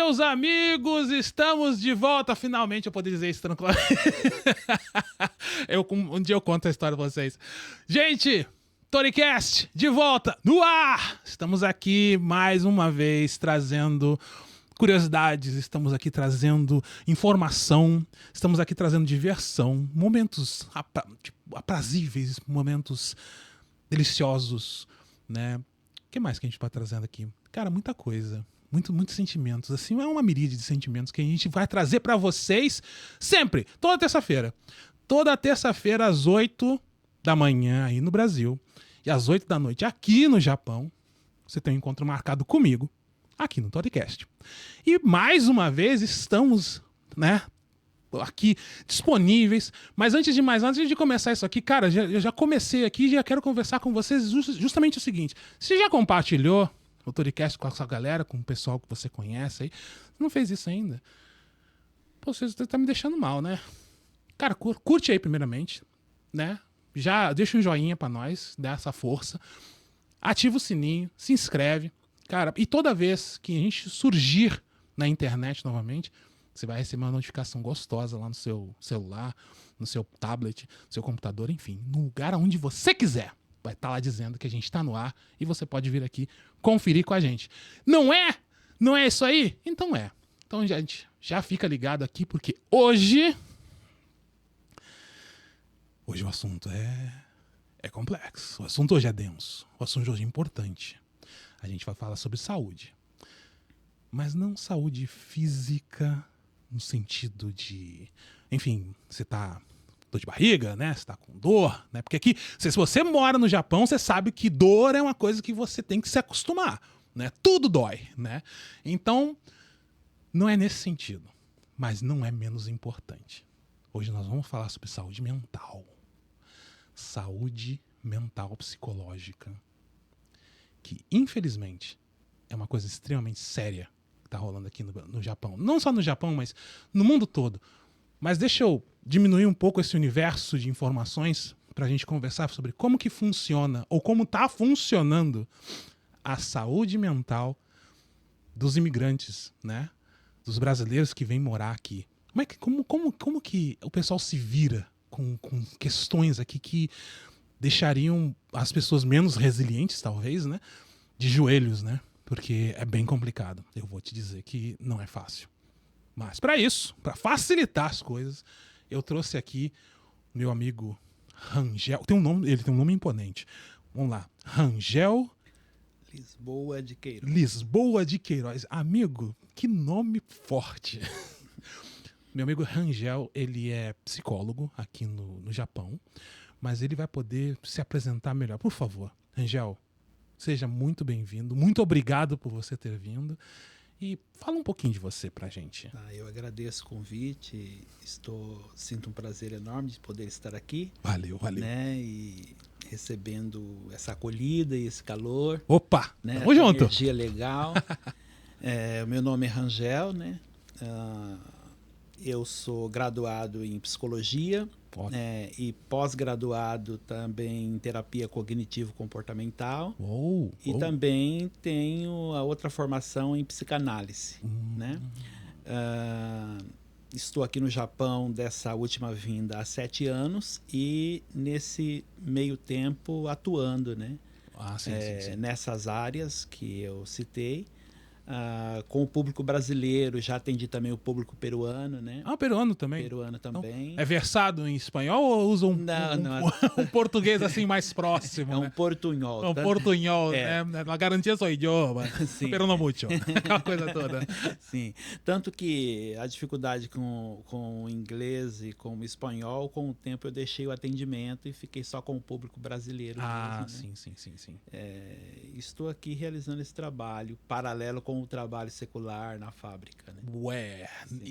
meus amigos, estamos de volta. Finalmente eu poderia dizer isso tranquilo. Um dia eu conto a história pra vocês. Gente, ToriCast, de volta, no ar! Estamos aqui mais uma vez trazendo curiosidades, estamos aqui trazendo informação, estamos aqui trazendo diversão, momentos aprazíveis, momentos deliciosos, né? O que mais que a gente tá trazendo aqui? Cara, muita coisa. Muitos sentimentos. Assim, é uma miríade de sentimentos que a gente vai trazer pra vocês sempre, toda terça-feira. Toda terça-feira, às 8 da manhã aí no Brasil e às 8 da noite aqui no Japão, você tem um encontro marcado comigo aqui no ToriCast. E mais uma vez estamos, né, aqui disponíveis. Mas antes de começar isso aqui, cara, eu já comecei aqui e já quero conversar com vocês justamente o seguinte. Você já compartilhou o ToriCast com a sua galera, com o pessoal que você conhece aí? Você não fez isso ainda? Pô, você tá me deixando mal, né? Cara, curte aí primeiramente, né? Já deixa um joinha pra nós, dá essa força. Ativa o sininho, se inscreve. Cara, e toda vez que a gente surgir na internet novamente, você vai receber uma notificação gostosa lá no seu celular, no seu tablet, no seu computador, enfim, no lugar onde você quiser. Vai estar lá dizendo que a gente está no ar e você pode vir aqui conferir com a gente. Não é? Não é isso aí? Então é. Então, gente, já fica ligado aqui porque hoje o assunto é complexo. O assunto hoje é denso. O assunto hoje é importante. A gente vai falar sobre saúde. Mas não saúde física no sentido de... Enfim, você tá dor de barriga, né? Você tá com dor, né? Porque aqui, se você mora no Japão, você sabe que dor é uma coisa que você tem que se acostumar, né? Tudo dói, né? Então, não é nesse sentido. Mas não é menos importante. Hoje nós vamos falar sobre saúde mental. Saúde mental psicológica. Que, infelizmente, é uma coisa extremamente séria que tá rolando aqui no Japão. Não só no Japão, mas no mundo todo. Mas deixa eu diminuir um pouco esse universo de informações pra gente conversar sobre como que funciona, ou como tá funcionando a saúde mental dos imigrantes, né? Dos brasileiros que vêm morar aqui. Como que o pessoal se vira com questões aqui que deixariam as pessoas menos resilientes, talvez, né? De joelhos, né? Porque é bem complicado. Eu vou te dizer que não é fácil. Mas para isso, para facilitar as coisas, eu trouxe aqui meu amigo Rangel. Ele tem um nome imponente. Vamos lá. Rangel Lisboa de Queiroz. Lisboa de Queiroz. Amigo, que nome forte. Meu amigo Rangel, ele é psicólogo aqui no Japão, mas ele vai poder se apresentar melhor. Por favor, Rangel, seja muito bem-vindo. Muito obrigado por você ter vindo. E fala um pouquinho de você pra gente. Eu agradeço o convite. Sinto um prazer enorme de poder estar aqui. Valeu. Né, e recebendo essa acolhida e esse calor. Opa, né, tamo junto. Energia legal. O meu nome é Rangel, né? Eu sou graduado em psicologia e pós-graduado também em terapia cognitivo-comportamental. E também tenho a outra formação em psicanálise. Né? Estou aqui no Japão dessa última vinda há 7 anos e nesse meio tempo atuando, né? Sim. Nessas áreas que eu citei. Com o público brasileiro, já atendi também o público peruano, né? Peruano também? Peruano também. Então, é versado em espanhol ou usa um português assim mais próximo? É um portunhol. É um portunhol, né? A garantia sou idioma, pero no mucho. Aquela coisa toda. Sim. Tanto que a dificuldade com o inglês e com o espanhol, com o tempo eu deixei o atendimento e fiquei só com o público brasileiro. Mesmo, né? Sim. Estou aqui realizando esse trabalho paralelo com o trabalho secular na fábrica, né?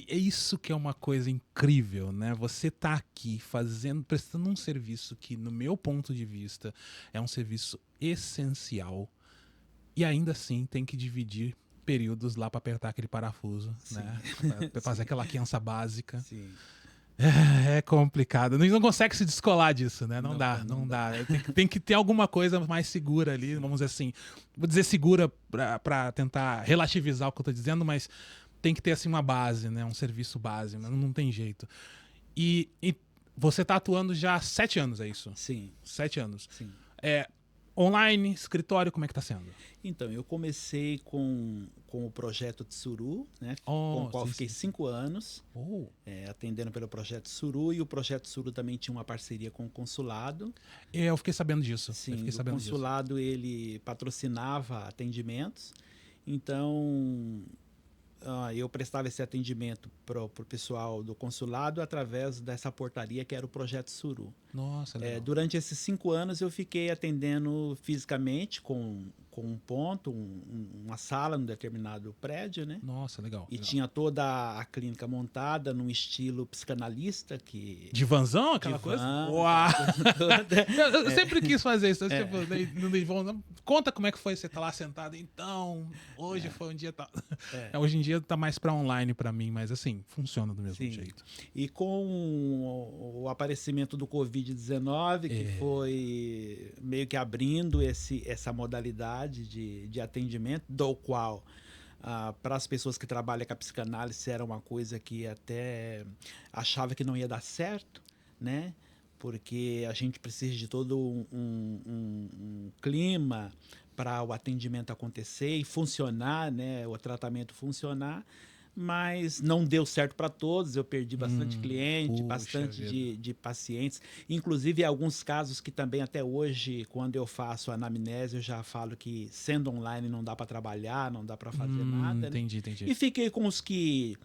É isso que é uma coisa incrível, né? Você tá aqui prestando um serviço que, no meu ponto de vista, é um serviço essencial e ainda assim tem que dividir períodos lá para apertar aquele parafuso, né? Pra fazer aquela criança básica. Sim. É complicado. Não consegue se descolar disso, né? Não dá. Tem que ter alguma coisa mais segura ali, vamos dizer assim. Vou dizer segura pra tentar relativizar o que eu tô dizendo, mas tem que ter assim uma base, né? Um serviço base, mas não tem jeito. E você tá atuando já há 7 anos, é isso? Sim. 7 anos. Sim. Online, escritório, como é que tá sendo? Então, eu comecei com o projeto Tsuru, né? Com o qual fiquei 5 anos, atendendo pelo projeto Tsuru, e o projeto Tsuru também tinha uma parceria com o consulado. Eu fiquei sabendo disso. Sim, o consulado ele patrocinava atendimentos, então eu prestava esse atendimento para o pessoal do consulado através dessa portaria que era o Projeto Tsuru. Nossa, legal. Durante esses 5 anos eu fiquei atendendo fisicamente com um ponto, uma sala num determinado prédio, né? Nossa, legal. E tinha toda a clínica montada num estilo psicanalista que... Divanzão, aquela coisa? Uau! Eu sempre quis fazer isso. Tipo, conta como é que foi você estar lá sentado. Então, hoje foi um dia... Hoje em dia tá mais para online para mim, mas assim, funciona do mesmo jeito. E com o aparecimento do Covid-19, que foi meio que abrindo essa modalidade de atendimento, do qual para as pessoas que trabalham com a psicanálise era uma coisa que até achava que não ia dar certo, né? Porque a gente precisa de todo um clima para o atendimento acontecer e funcionar, né? O tratamento funcionar. Mas não deu certo para todos, eu perdi bastante cliente, bastante de pacientes, inclusive alguns casos que também até hoje, quando eu faço anamnese, eu já falo que sendo online não dá para trabalhar, não dá para fazer nada. Entendi. E fiquei com os que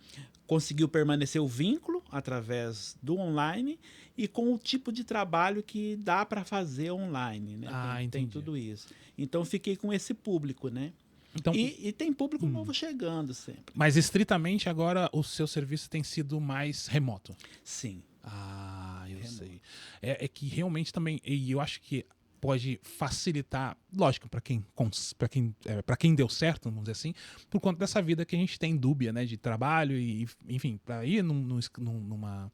conseguiu permanecer o vínculo através do online e com o tipo de trabalho que dá para fazer online, né? Tem tudo isso. Então fiquei com esse público, né? Então, e tem público novo chegando sempre. Mas estritamente agora o seu serviço tem sido mais remoto? Sim. Eu sei. É que realmente também, e eu acho que pode facilitar, lógico, para quem deu certo, vamos dizer assim, por conta dessa vida que a gente tem dúbia, né, de trabalho e, enfim, para ir numa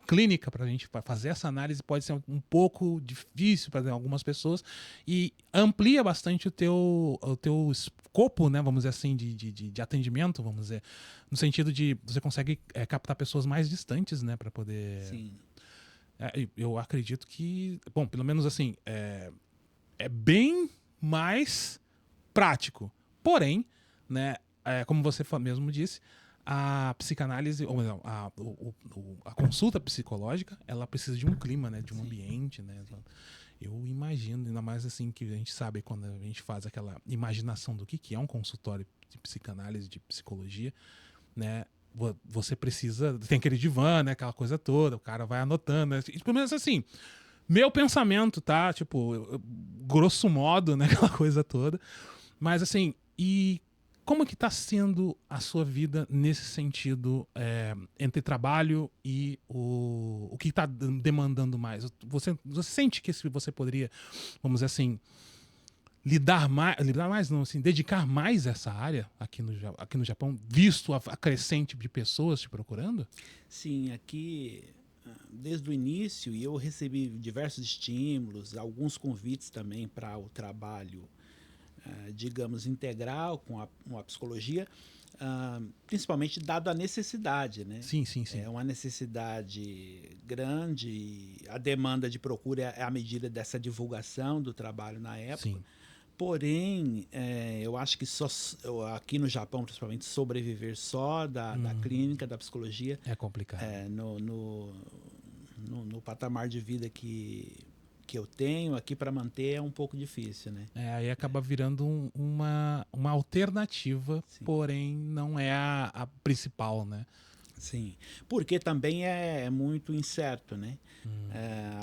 clínica para a gente fazer essa análise pode ser um pouco difícil para algumas pessoas e amplia bastante o teu escopo, né, vamos dizer assim, de atendimento, vamos dizer, no sentido de você consegue captar pessoas mais distantes, né, para poder... Sim. Eu acredito que, bom, pelo menos assim, é bem mais prático. Porém, né, como você mesmo disse, a psicanálise, ou não, a consulta psicológica, ela precisa de um clima, né, de um ambiente, né. Eu imagino, ainda mais assim que a gente sabe quando a gente faz aquela imaginação do que é um consultório de psicanálise, de psicologia, né. Você precisa, tem aquele divã, né, aquela coisa toda, o cara vai anotando, né, pelo menos assim, meu pensamento, tá, tipo, grosso modo, né, aquela coisa toda, mas assim, e como que tá sendo a sua vida nesse sentido, entre trabalho e o que tá demandando mais? Você sente que você poderia, vamos dizer assim, lidar mais não, assim, dedicar mais essa área aqui no Japão, visto a crescente de pessoas te procurando? Sim, aqui desde o início eu recebi diversos estímulos, alguns convites também para o trabalho, digamos, integral com a psicologia, principalmente dado a necessidade, né? Sim. É uma necessidade grande e a demanda de procura é à medida dessa divulgação do trabalho na época. Sim. Porém, eu acho que só aqui no Japão, principalmente, sobreviver só da clínica, da psicologia... É complicado. No patamar de vida que eu tenho aqui para manter é um pouco difícil, né? Aí acaba virando uma alternativa, sim, porém não é a principal, né? Sim, porque também é muito incerto, né?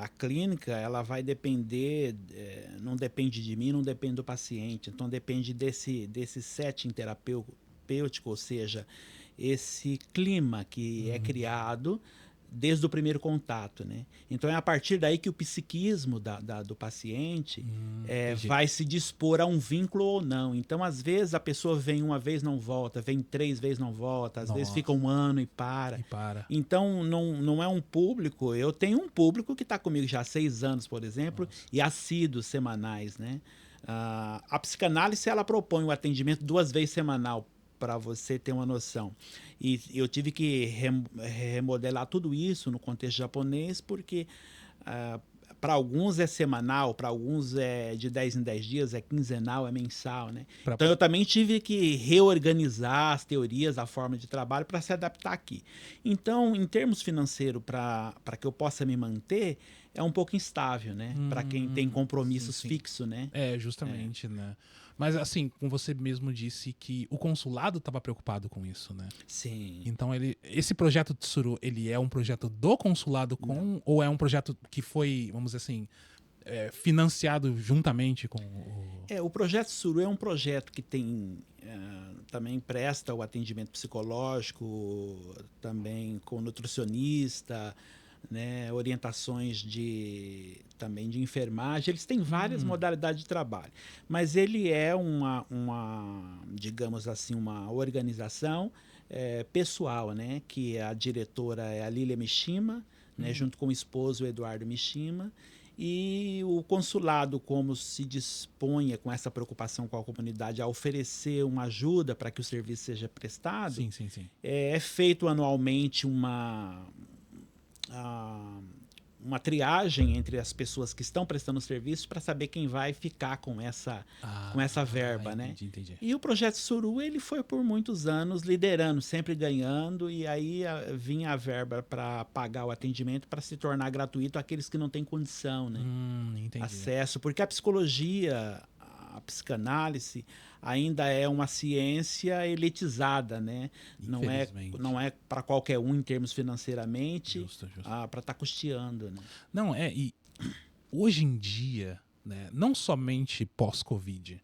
A clínica, ela vai depender, não depende de mim, não depende do paciente, então depende desse setting terapêutico, ou seja, esse clima que é criado desde o primeiro contato, né? Então é a partir daí que o psiquismo do paciente vai se dispor a um vínculo ou não. Então, às vezes, a pessoa vem uma vez, não volta, vem 3 vezes, não volta, às vezes fica 1 ano e para. Então, não é um público... Eu tenho um público que está comigo já há 6 anos, por exemplo, e assíduos semanais, né? A psicanálise, ela propõe o atendimento 2 vezes semanal para você ter uma noção. E eu tive que remodelar tudo isso no contexto japonês, porque para alguns é semanal, para alguns é de 10 em 10 dias, é quinzenal, é mensal, né? Então eu também tive que reorganizar as teorias, a forma de trabalho para se adaptar aqui. Então, em termos financeiros, para que eu possa me manter, é um pouco instável, né? Para quem tem compromissos fixos, né? Justamente, né? Mas assim, como você mesmo disse que o consulado estava preocupado com isso, né? Sim. Então esse projeto Tsuru, ele é um projeto do consulado ou é um projeto que foi, vamos dizer assim, financiado juntamente com o... O projeto Tsuru é um projeto que tem também presta o atendimento psicológico, também com nutricionista, né, orientações também de enfermagem. Eles têm várias modalidades de trabalho, mas ele é digamos assim, uma organização pessoal, né, que a diretora é a Lilia Mishima, né, junto com o esposo, o Eduardo Mishima, e o consulado, como se disponha com essa preocupação com a comunidade a oferecer uma ajuda para que o serviço seja prestado, sim. É feito anualmente uma triagem entre as pessoas que estão prestando serviço para saber quem vai ficar com essa verba, né? Entendi. E o projeto Tsuru, ele foi por muitos anos liderando, sempre ganhando, e aí vinha a verba para pagar o atendimento para se tornar gratuito àqueles que não têm condição, né? Acesso, porque a psicologia, a psicanálise ainda é uma ciência elitizada, né? Não é para qualquer um em termos financeiramente, justo. para estar custeando, né? Não, e hoje em dia, né, não somente pós-Covid,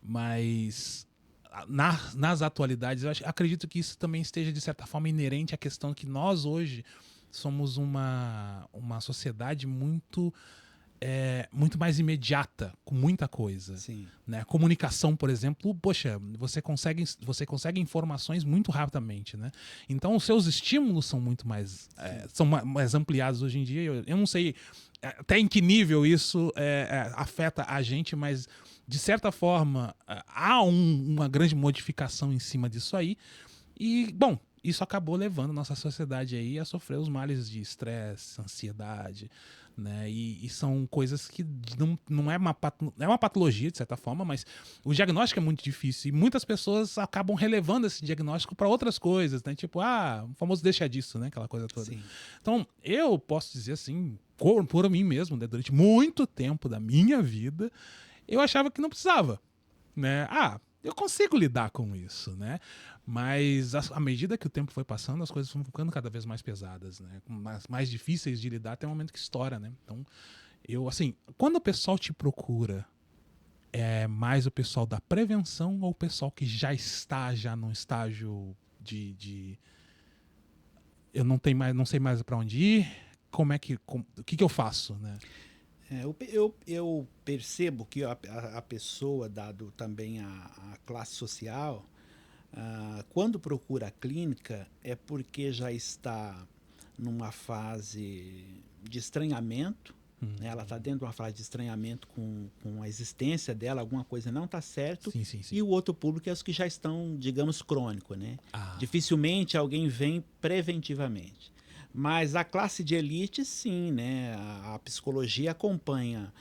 mas nas atualidades, acredito que isso também esteja, de certa forma, inerente à questão que nós hoje somos uma sociedade muito mais imediata, com muita coisa. Sim. Né? Comunicação, por exemplo, poxa, você consegue informações muito rapidamente, né? Então os seus estímulos são muito mais são mais ampliados hoje em dia. Eu não sei até em que nível isso afeta a gente, mas de certa forma há uma grande modificação em cima disso aí. E, bom, isso acabou levando nossa sociedade aí a sofrer os males de estresse, ansiedade, né? E são coisas que não é uma patologia, de certa forma, mas o diagnóstico é muito difícil. E muitas pessoas acabam relevando esse diagnóstico para outras coisas, né? Tipo, o famoso deixa disso, né? Aquela coisa toda. Sim. Então, eu posso dizer assim, por mim mesmo, né? Durante muito tempo da minha vida, eu achava que não precisava, né? Eu consigo lidar com isso, né? Mas à medida que o tempo foi passando, as coisas vão ficando cada vez mais pesadas, né? Mais difíceis de lidar até o momento que estoura, né? Então, quando o pessoal te procura, é mais o pessoal da prevenção ou o pessoal que já está num estágio de eu não sei mais para onde ir, o que eu faço, né? Eu percebo que a pessoa, dado também a classe social, quando procura a clínica é porque já está numa fase de estranhamento, né? Ela está dentro de uma fase de estranhamento com a existência dela, alguma coisa não está certo. Sim. E o outro público é os que já estão, digamos, crônico, né? Dificilmente alguém vem preventivamente. Mas a classe de elite, sim, né? A psicologia acompanha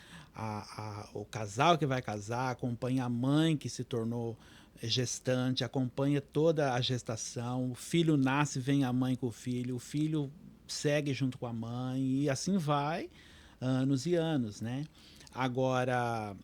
o casal que vai casar, acompanha a mãe que se tornou gestante, acompanha toda a gestação, o filho nasce, vem a mãe com o filho segue junto com a mãe e assim vai, anos e anos, né? Agora,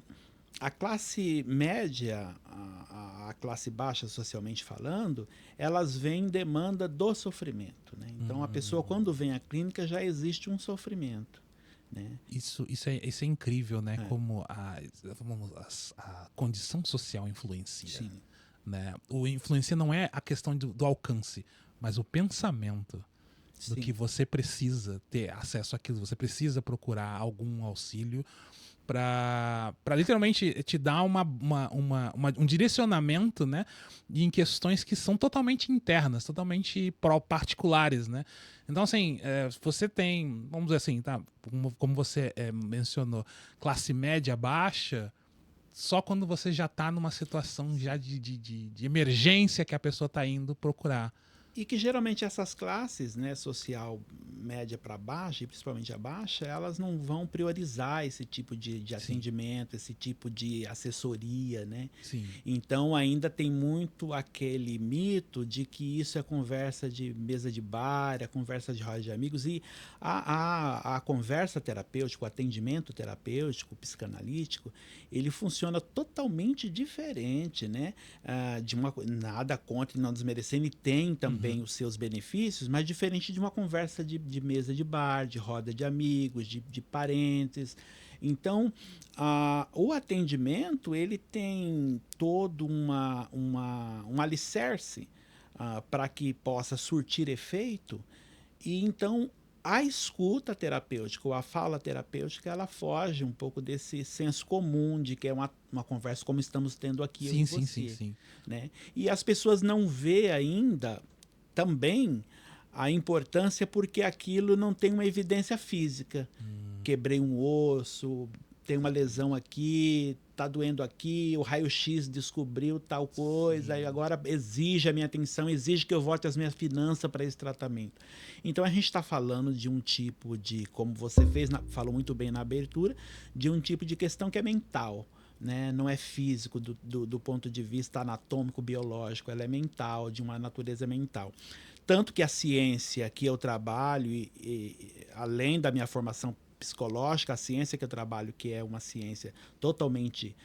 a classe média, a classe baixa socialmente falando, elas vêm em demanda do sofrimento, né? Então a pessoa quando vem à clínica já existe um sofrimento, né? Isso é incrível, né? Como a condição social influencia. Sim. Né? O influencia não é a questão do alcance, mas o pensamento do que você precisa ter acesso àquilo, você precisa procurar algum auxílio para literalmente te dar um direcionamento, né, em questões que são totalmente internas, totalmente particulares, né? Então, assim, você tem, vamos dizer assim, tá, como você mencionou, classe média baixa, só quando você já está numa situação já de emergência que a pessoa está indo procurar. E que geralmente essas classes, né, social média para baixa, e principalmente a baixa, elas não vão priorizar esse tipo de atendimento, esse tipo de assessoria, né? Sim. Então ainda tem muito aquele mito de que isso é conversa de mesa de bar, é conversa de roda de amigos, e a conversa terapêutica, o atendimento terapêutico, psicanalítico, ele funciona totalmente diferente, né? Nada contra e não desmerecendo, e tem também os seus benefícios, mas diferente de uma conversa de mesa de bar, de roda de amigos, de parentes. Então, o atendimento ele tem todo um alicerce para que possa surtir efeito, e então a escuta terapêutica ou a fala terapêutica, ela foge um pouco desse senso comum de que é uma conversa como estamos tendo aqui, eu e você. Sim. Né? E as pessoas não vê ainda também a importância, porque aquilo não tem uma evidência física. Quebrei um osso, tem uma lesão aqui, tá doendo aqui, o raio-x descobriu tal coisa, e agora exige a minha atenção, exige que eu volte as minhas finanças para esse tratamento. Então a gente está falando de um tipo de, como você falou muito bem na abertura, de um tipo de questão que é mental. Né? Não é físico do ponto de vista anatômico, biológico, ela é mental, de uma natureza mental. Tanto que a ciência que eu trabalho, além da minha formação psicológica, a ciência que eu trabalho, que é uma ciência totalmente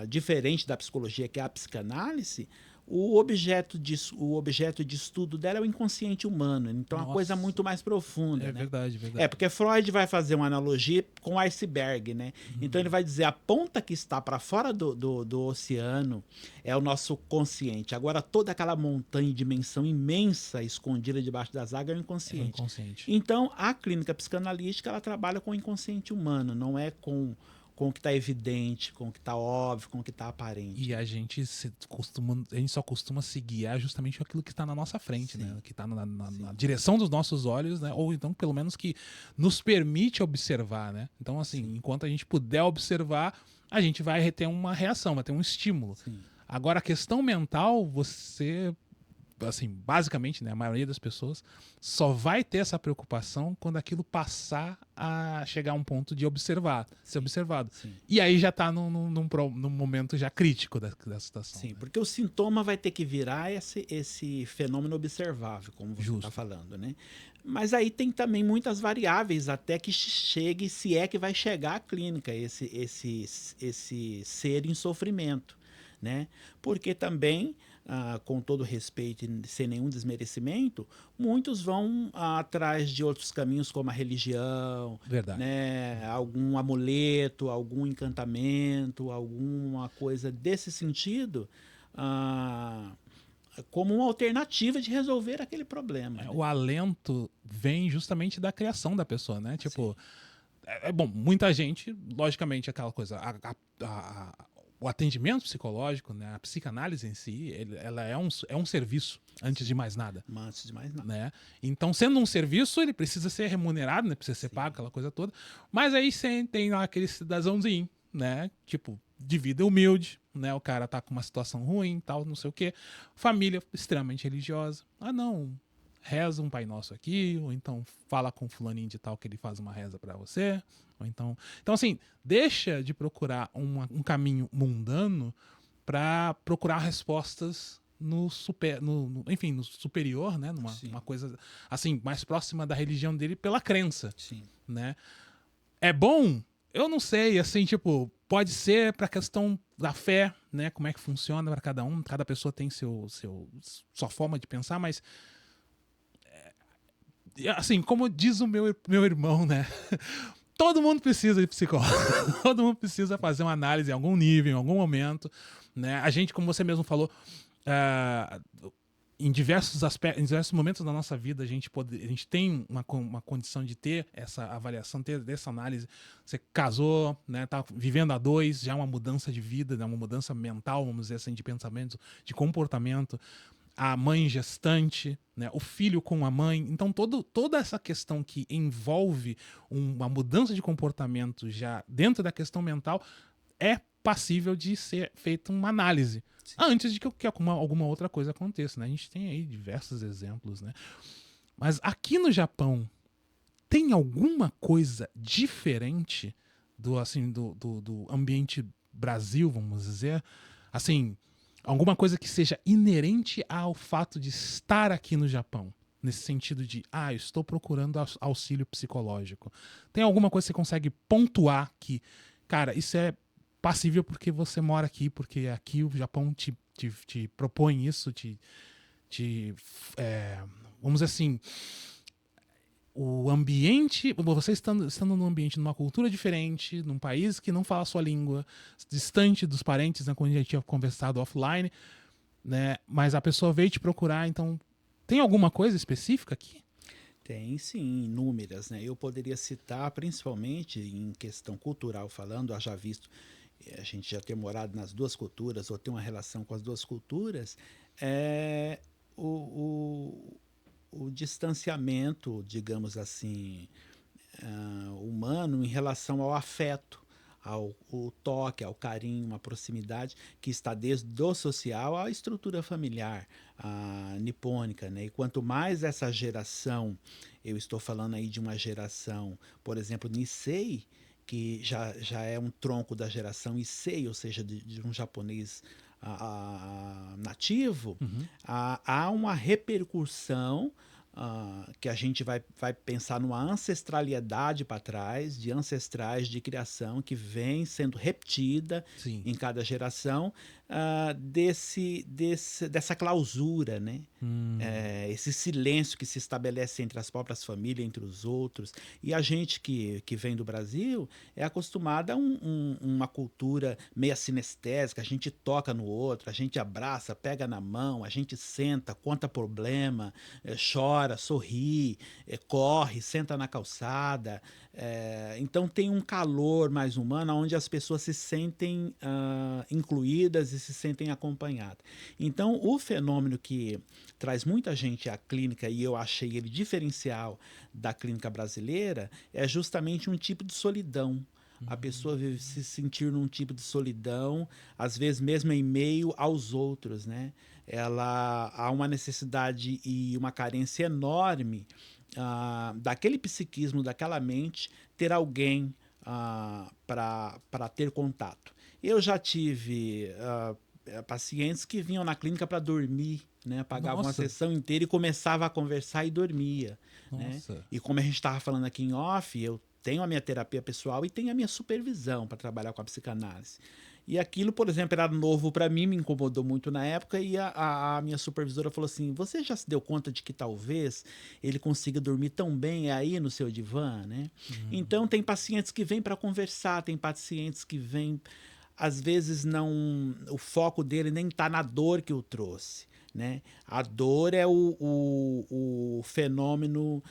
diferente da psicologia, que é a psicanálise, o objeto de estudo dela é o inconsciente humano. Então, é uma coisa muito mais profunda. É, né? verdade. Porque Freud vai fazer uma analogia com o iceberg, né? Então, ele vai dizer, a ponta que está para fora do oceano é o nosso consciente. Agora, toda aquela montanha de dimensão imensa escondida debaixo das águas é o inconsciente. Então, a clínica psicanalítica, ela trabalha com o inconsciente humano, não é com o que está evidente, com o que está óbvio, com o que está aparente. E a gente só costuma se guiar justamente aquilo que está na nossa frente, né? Que está na direção dos nossos olhos, né? Ou então, pelo menos, que nos permite observar, né? Então, assim, enquanto a gente puder observar, a gente vai ter uma reação, vai ter um estímulo. Agora, a questão mental, você... assim, basicamente, né, a maioria das pessoas só vai ter essa preocupação quando aquilo passar a chegar a um ponto de ser observado. E aí já está num momento já crítico da situação. Sim, né? Porque o sintoma vai ter que virar esse fenômeno observável, como você está falando, né? Mas aí tem também muitas variáveis até que chegue, se é que vai chegar à clínica, esse ser em sofrimento, né? Porque também... com todo respeito e sem nenhum desmerecimento, muitos vão atrás de outros caminhos, como a religião, né? Algum amuleto, algum encantamento, alguma coisa desse sentido, como uma alternativa de resolver aquele problema. Né? O alento vem justamente da criação da pessoa, né? Tipo, bom, muita gente, logicamente, aquela coisa... o atendimento psicológico, né, a psicanálise em si, ela é um serviço, antes de mais nada. Antes de mais nada. Né? Então, sendo um serviço, ele precisa ser remunerado, né, precisa ser pago, aquela coisa toda. Mas aí tem lá aquele cidadãozinho, né, tipo, de vida humilde, né, o cara tá com uma situação ruim, tal, não sei o quê. Família extremamente religiosa. Não, reza um Pai Nosso aqui, ou então fala com fulaninho de tal que ele faz uma reza para você, ou então assim, deixa de procurar um caminho mundano para procurar respostas no superior, né, numa coisa assim mais próxima da religião dele pela crença, né? É bom? Eu não sei, assim, tipo, pode ser para questão da fé, né, como é que funciona para cada pessoa tem sua forma de pensar, mas assim, como diz o meu irmão, né? Todo mundo precisa de psicólogo. Todo mundo precisa fazer uma análise em algum nível, em algum momento. Né? A gente, como você mesmo falou, em diversos aspectos, em diversos momentos da nossa vida, a gente tem uma condição de ter essa avaliação, ter essa análise. Você casou, né? Tá vivendo a dois, já é uma mudança de vida, né? Uma mudança mental, vamos dizer assim, de pensamento, de comportamento. A mãe gestante, né, o filho com a mãe. Então, toda essa questão que envolve uma mudança de comportamento já dentro da questão mental é passível de ser feita uma análise. Sim. Antes de que alguma outra coisa aconteça, né? A gente tem aí diversos exemplos, né? Mas aqui no Japão, tem alguma coisa diferente do ambiente Brasil, vamos dizer? Assim, alguma coisa que seja inerente ao fato de estar aqui no Japão? Nesse sentido de, eu estou procurando auxílio psicológico. Tem alguma coisa que você consegue pontuar que, cara, isso é passível porque você mora aqui, porque aqui o Japão te propõe isso, vamos dizer assim, o ambiente, você estando num ambiente, numa cultura diferente, num país que não fala a sua língua, distante dos parentes, né, quando a gente tinha conversado offline, né, mas a pessoa veio te procurar, então tem alguma coisa específica aqui? Tem sim, inúmeras, né? Eu poderia citar, principalmente em questão cultural falando, haja visto a gente já ter morado nas duas culturas ou ter uma relação com as duas culturas, o distanciamento, digamos assim, humano em relação ao afeto, ao toque, ao carinho, à proximidade que está desde o social à estrutura familiar nipônica, né? E quanto mais essa geração, eu estou falando aí de uma geração, por exemplo, Nisei, que já é um tronco da geração Issei, ou seja, de um japonês nativo, há uma repercussão que a gente vai pensar numa ancestralidade para trás, de ancestrais de criação que vem sendo repetida Sim. em cada geração, dessa clausura, né? Esse silêncio que se estabelece entre as próprias famílias, entre os outros. E a gente que vem do Brasil é acostumada a uma cultura meio sinestésica, a gente toca no outro, a gente abraça, pega na mão, a gente senta, conta problema, chora, sorri, corre, senta na calçada. Então tem um calor mais humano onde as pessoas se sentem incluídas e se sentem acompanhadas. Então o fenômeno que traz muita gente à clínica, e eu achei ele diferencial da clínica brasileira, é justamente um tipo de solidão. A pessoa se sentir num tipo de solidão, às vezes mesmo em meio aos outros, né? Há uma necessidade e uma carência enorme daquele psiquismo, daquela mente, ter alguém para ter contato. Eu já tive pacientes que vinham na clínica para dormir, né? Pagavam uma sessão inteira e começava a conversar e dormia. Né? E como a gente estava falando aqui em off, eu tenho a minha terapia pessoal e tenho a minha supervisão para trabalhar com a psicanálise. E aquilo, por exemplo, era novo para mim, me incomodou muito na época, e a minha supervisora falou assim, você já se deu conta de que talvez ele consiga dormir tão bem aí no seu divã, né? Então tem pacientes que vêm para conversar, tem pacientes que vêm, às vezes o foco dele nem está na dor que o trouxe. Né? A dor é o fenômeno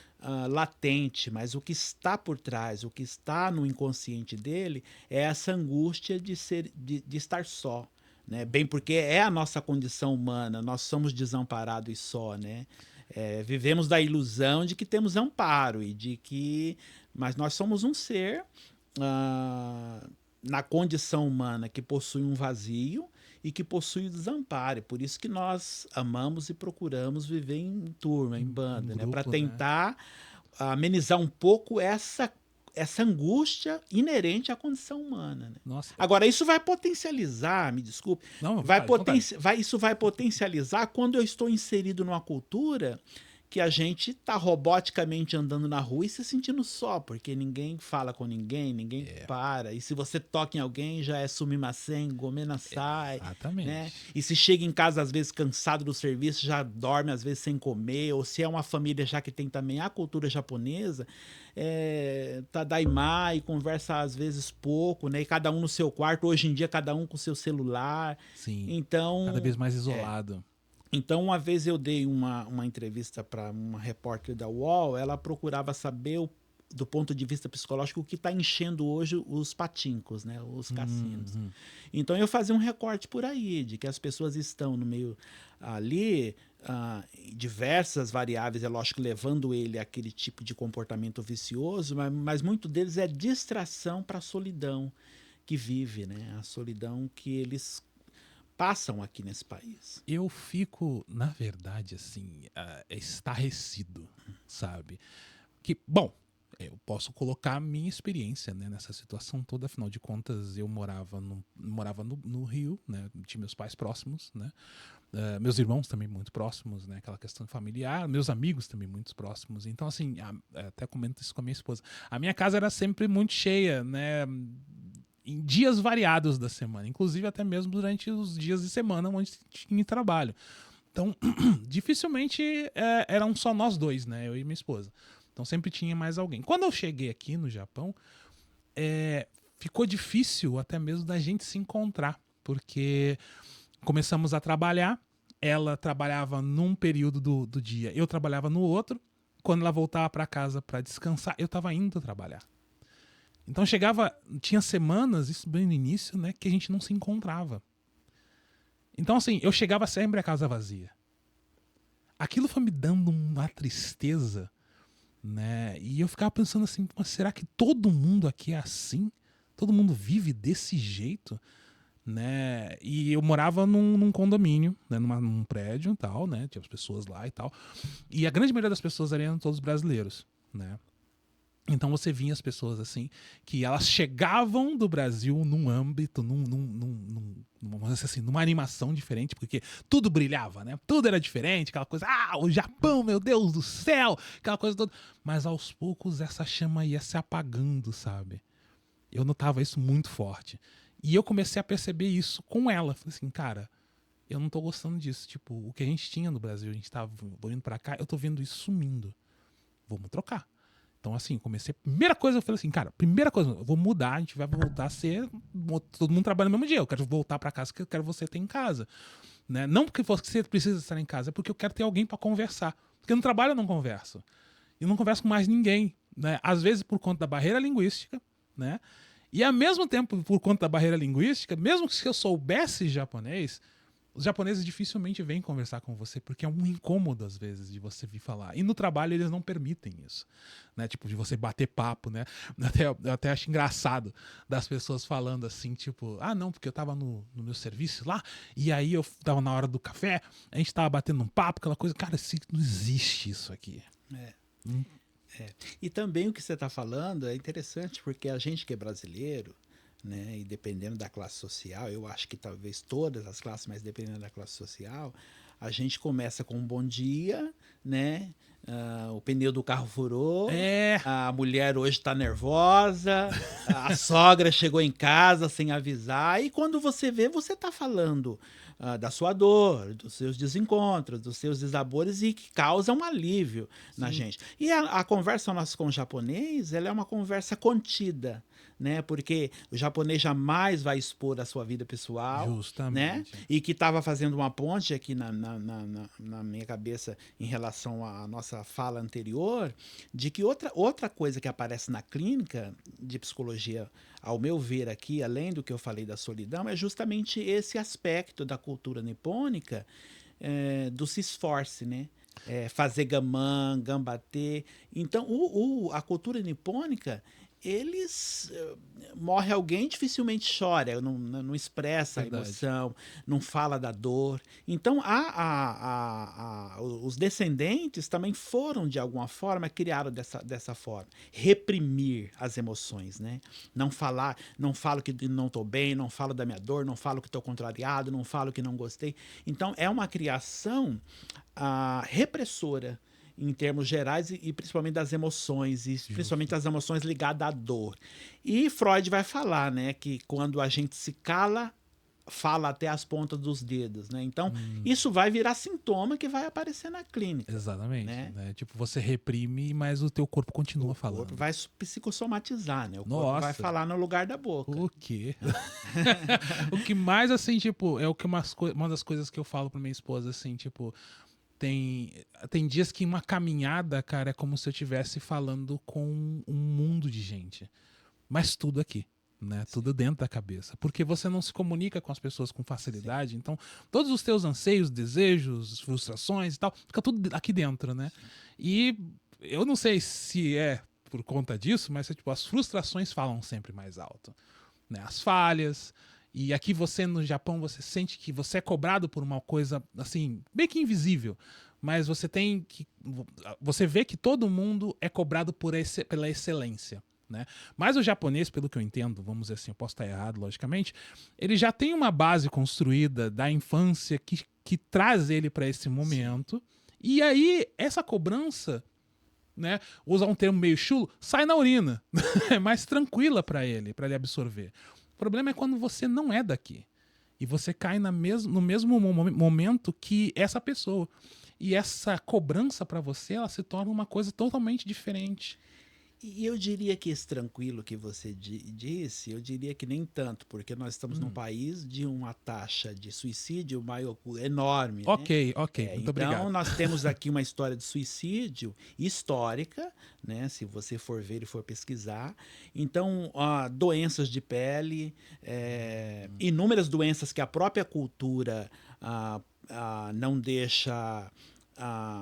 latente, mas o que está por trás, o que está no inconsciente dele é essa angústia de estar só. Né? Bem, porque é a nossa condição humana, nós somos desamparados e só. Né? Vivemos da ilusão de que temos amparo, mas nós somos um ser na condição humana que possui um vazio e que possui o desamparo. Por isso que nós amamos e procuramos viver em turma, em banda, né? Para tentar amenizar um pouco essa angústia inerente à condição humana. Né? Nossa. Agora, isso vai potencializar, me desculpe, isso vai potencializar quando eu estou inserido numa cultura que a gente tá roboticamente andando na rua e se sentindo só, porque ninguém fala com ninguém para. E se você toca em alguém, já é sumimasen, gomenasai. Exatamente. Né? E se chega em casa, às vezes, cansado do serviço, já dorme, às vezes, sem comer. Ou se é uma família já que tem também a cultura japonesa, tadaimai, conversa, às vezes, pouco, né? E cada um no seu quarto. Hoje em dia, cada um com seu celular. Sim, então, cada vez mais isolado. Então, uma vez eu dei uma entrevista para uma repórter da UOL, ela procurava saber, do ponto de vista psicológico, o que está enchendo hoje os patincos, né, os cassinos. Então, eu fazia um recorte por aí, de que as pessoas estão no meio ali, diversas variáveis, é lógico, levando ele àquele tipo de comportamento vicioso, mas muito deles é distração para a solidão, que vive, né? A solidão que eles passam aqui nesse país. Eu fico, na verdade, assim, estarrecido, sabe? Que, bom, eu posso colocar a minha experiência, né, nessa situação toda. Afinal de contas, eu morava no Rio, né? Tinha meus pais próximos, né? Meus irmãos também muito próximos, né? Aquela questão familiar. Meus amigos também muito próximos. Então, assim, até comento isso com a minha esposa. A minha casa era sempre muito cheia, né? Em dias variados da semana, inclusive até mesmo durante os dias de semana onde tinha trabalho. Então, dificilmente eram só nós dois, né? Eu e minha esposa. Então sempre tinha mais alguém. Quando eu cheguei aqui no Japão, ficou difícil até mesmo da gente se encontrar, porque começamos a trabalhar, ela trabalhava num período do dia, eu trabalhava no outro. Quando ela voltava para casa para descansar, eu estava indo trabalhar. Então tinha semanas, isso bem no início, né, que a gente não se encontrava. Então, assim, eu chegava sempre a casa vazia. Aquilo foi me dando uma tristeza, né? E eu ficava pensando assim, mas será que todo mundo aqui é assim? Todo mundo vive desse jeito? Né? E eu morava num condomínio, né? Num prédio e tal, né? Tinha as pessoas lá e tal. E a grande maioria das pessoas ali eram todos brasileiros, né? Então você vinha as pessoas assim, que elas chegavam do Brasil num âmbito, vamos dizer assim, numa animação diferente, porque tudo brilhava, né? Tudo era diferente, aquela coisa, o Japão, meu Deus do céu, aquela coisa toda. Mas aos poucos essa chama ia se apagando, sabe? Eu notava isso muito forte. E eu comecei a perceber isso com ela. Falei assim, cara, eu não tô gostando disso. Tipo, o que a gente tinha no Brasil, a gente tava indo pra cá, eu tô vendo isso sumindo. Vamos trocar. Então, assim, comecei. Primeira coisa, eu falei assim, cara, primeira coisa, eu vou mudar, a gente vai voltar a ser. Todo mundo trabalha no mesmo dia. Eu quero voltar pra casa, porque eu quero você ter em casa. Né? Não porque você precisa estar em casa, é porque eu quero ter alguém pra conversar. Porque no trabalho eu não converso. E não converso com mais ninguém. Né? Às vezes por conta da barreira linguística, né? E ao mesmo tempo, por conta da barreira linguística, mesmo que eu soubesse japonês, os japoneses dificilmente vêm conversar com você, porque é um incômodo, às vezes, de você vir falar. E no trabalho eles não permitem isso, né? Tipo, de você bater papo, né? Eu até acho engraçado das pessoas falando assim, tipo, não, porque eu tava no meu serviço lá, e aí eu tava na hora do café, a gente tava batendo um papo, aquela coisa. Cara, não existe isso aqui. E também o que você está falando é interessante, porque a gente que é brasileiro, né, e dependendo da classe social, eu acho que talvez todas as classes, mas dependendo da classe social, a gente começa com um bom dia, né? O pneu do carro furou, a mulher hoje está nervosa, a sogra chegou em casa sem avisar, e quando você vê, você está falando da sua dor, dos seus desencontros, dos seus desabores, e que causa um alívio na gente. E a conversa nossa com o japonês, ela é uma conversa contida, né? Porque o japonês jamais vai expor a sua vida pessoal. Justamente. Né? E que estava fazendo uma ponte aqui na minha cabeça em relação à nossa fala anterior, de que outra coisa que aparece na clínica de psicologia, ao meu ver aqui, além do que eu falei da solidão, é justamente esse aspecto da cultura nipônica, do se esforce, né? Fazer gamã, gambatê. Então, a cultura nipônica, morre alguém, dificilmente chora, não expressa a emoção, não fala da dor. Então, os descendentes também foram, de alguma forma, criados dessa forma. Reprimir as emoções, né? Não falo que não estou bem, não falo da minha dor, não falo que estou contrariado, não falo que não gostei. Então, é uma criação repressora, em termos gerais, e principalmente das emoções, e principalmente as emoções ligadas à dor. E Freud vai falar, né, que quando a gente se cala, fala até as pontas dos dedos, né? Então, isso vai virar sintoma que vai aparecer na clínica. Exatamente. Né? Tipo, você reprime, mas o teu corpo continua falando. O corpo vai psicossomatizar, né? O corpo vai falar no lugar da boca. O quê? O que mais, assim, tipo, é uma das coisas que eu falo pra minha esposa, assim, tipo, tem dias que uma caminhada, cara, é como se eu estivesse falando com um mundo de gente. Mas tudo aqui, né? Tudo dentro da cabeça. Porque você não se comunica com as pessoas com facilidade. Sim. Então, todos os teus anseios, desejos, frustrações e tal, fica tudo aqui dentro, né? Sim. E eu não sei se é por conta disso, mas tipo, as frustrações falam sempre mais alto. né, as falhas. E aqui você, no Japão, você sente que você é cobrado por uma coisa, assim, bem que invisível. Mas você tem que... Você vê que todo mundo é cobrado pela excelência, né? Mas o japonês, pelo que eu entendo, vamos dizer assim, eu posso estar errado, logicamente, ele já tem uma base construída da infância que traz ele para esse momento. Sim. E aí, essa cobrança, né, usar um termo meio chulo, sai na urina. É mais tranquila para ele absorver. O problema é quando você não é daqui. E você cai no mesmo momento que essa pessoa. E essa cobrança para você, ela se torna uma coisa totalmente diferente. E eu diria que esse tranquilo que você disse, eu diria que nem tanto, porque nós estamos num país de uma taxa de suicídio enorme. Ok, né? muito então, obrigado. Então, nós temos aqui uma história de suicídio histórica, né? Se você for ver e for pesquisar. Então, doenças de pele, inúmeras doenças que a própria cultura não deixa...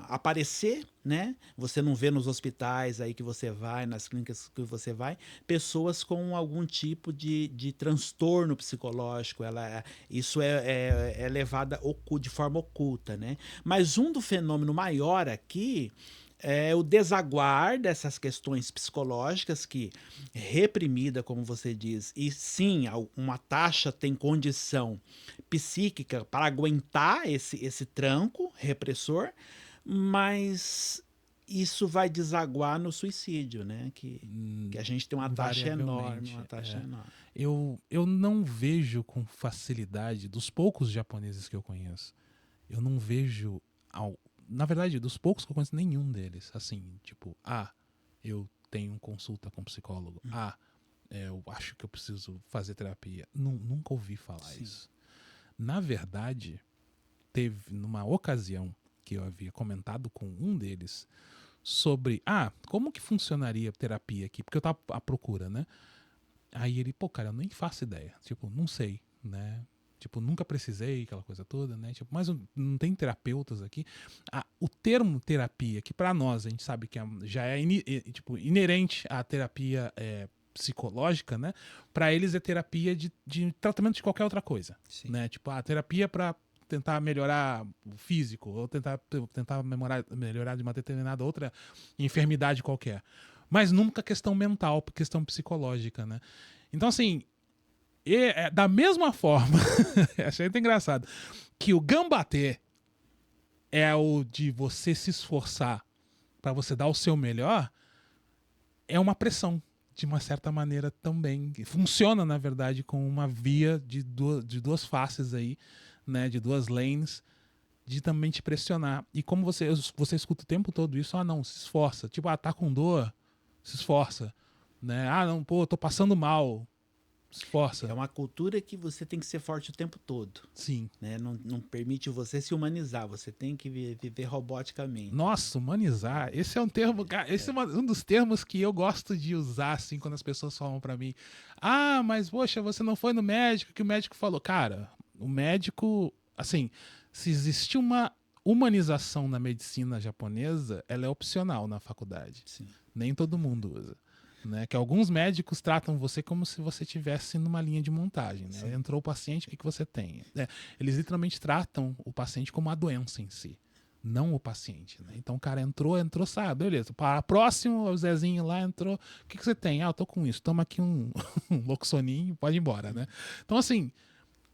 aparecer, né? Você não vê nos hospitais aí que você vai, nas clínicas que você vai, pessoas com algum tipo de transtorno psicológico. Isso é levado de forma oculta, né? Mas do fenômeno maior aqui é o desaguar dessas questões psicológicas que, reprimida, como você diz, e sim, uma taxa tem condição psíquica para aguentar esse tranco repressor, mas isso vai desaguar no suicídio, né? Que a gente tem uma taxa enorme. Eu não vejo com facilidade, dos poucos japoneses que eu conheço, eu não vejo... Na verdade, dos poucos que eu conheço, nenhum deles. Assim, tipo, eu tenho consulta com psicólogo. Eu acho que eu preciso fazer terapia. Nunca ouvi falar isso. Na verdade, teve numa ocasião que eu havia comentado com um deles sobre, como que funcionaria terapia aqui? Porque eu tava à procura, né? Aí ele, cara, eu nem faço ideia. Tipo, não sei, né? Tipo, nunca precisei, aquela coisa toda, né? Tipo, mas não tem terapeutas aqui. O termo terapia, que para nós a gente sabe que já é inerente à terapia psicológica, né? Para eles é terapia de tratamento de qualquer outra coisa, né? Tipo, terapia para tentar melhorar o físico ou tentar melhorar de uma determinada outra enfermidade qualquer. Mas nunca questão mental, questão psicológica, né? Então, assim, da mesma forma, achei muito engraçado, que o gambatê é o de você se esforçar para você dar o seu melhor, é uma pressão, de uma certa maneira também. Funciona, na verdade, com uma via de duas faces aí, né, de duas lanes, de também te pressionar. E como você escuta o tempo todo isso, não, se esforça. Tipo, tá com dor, se esforça. Né? Não, tô passando mal. Esforça. É uma cultura que você tem que ser forte o tempo todo. Sim. Né? Não permite você se humanizar, você tem que viver roboticamente. Nossa, humanizar. Esse é um termo, esse é um dos termos que eu gosto de usar, assim, quando as pessoas falam pra mim. Mas, poxa, você não foi no médico, que o médico falou. Cara, o médico, assim, se existe uma humanização na medicina japonesa, ela é opcional na faculdade. Sim. Nem todo mundo usa. Né, que alguns médicos tratam você como se você estivesse numa linha de montagem. Né? Entrou o paciente, o que você tem? Eles literalmente tratam o paciente como a doença em si, não o paciente. Né? Então o cara entrou, sabe, beleza. Próximo, o Zezinho lá entrou, o que você tem? Eu tô com isso, toma aqui um Loxonin, pode ir embora. Né? Então, assim,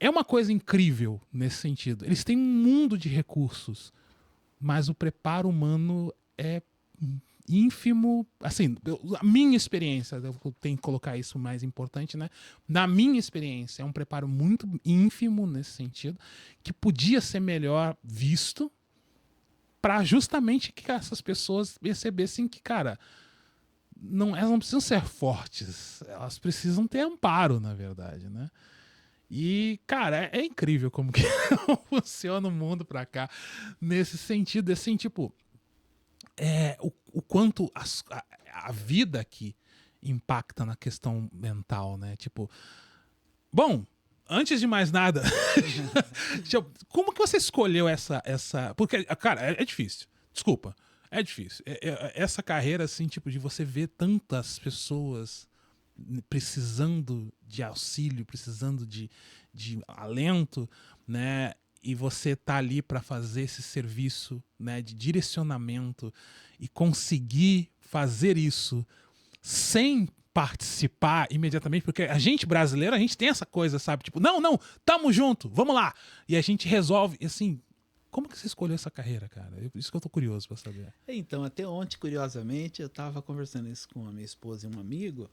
é uma coisa incrível nesse sentido. Eles têm um mundo de recursos, mas o preparo humano é ínfimo, assim, a minha experiência, eu tenho que colocar isso mais importante, né? Na minha experiência, é um preparo muito ínfimo nesse sentido, que podia ser melhor visto para justamente que essas pessoas percebessem que, cara, elas não precisam ser fortes, elas precisam ter amparo, na verdade, né? E, cara, é incrível como que funciona o mundo pra cá nesse sentido, assim, tipo, o quanto a vida aqui impacta na questão mental, né? Tipo, bom, antes de mais nada, como que você escolheu essa... Porque, cara, é difícil. Desculpa, é difícil. Essa carreira, assim, tipo, de você ver tantas pessoas precisando de auxílio, precisando de alento, né? E você tá ali para fazer esse serviço, né, de direcionamento e conseguir fazer isso sem participar imediatamente, porque a gente brasileiro, a gente tem essa coisa, sabe? Tipo, não, tamo junto, vamos lá. E a gente resolve, assim, como que você escolheu essa carreira, cara? Isso que eu tô curioso pra saber. Então, até ontem, curiosamente, eu estava conversando isso com a minha esposa e um amigo,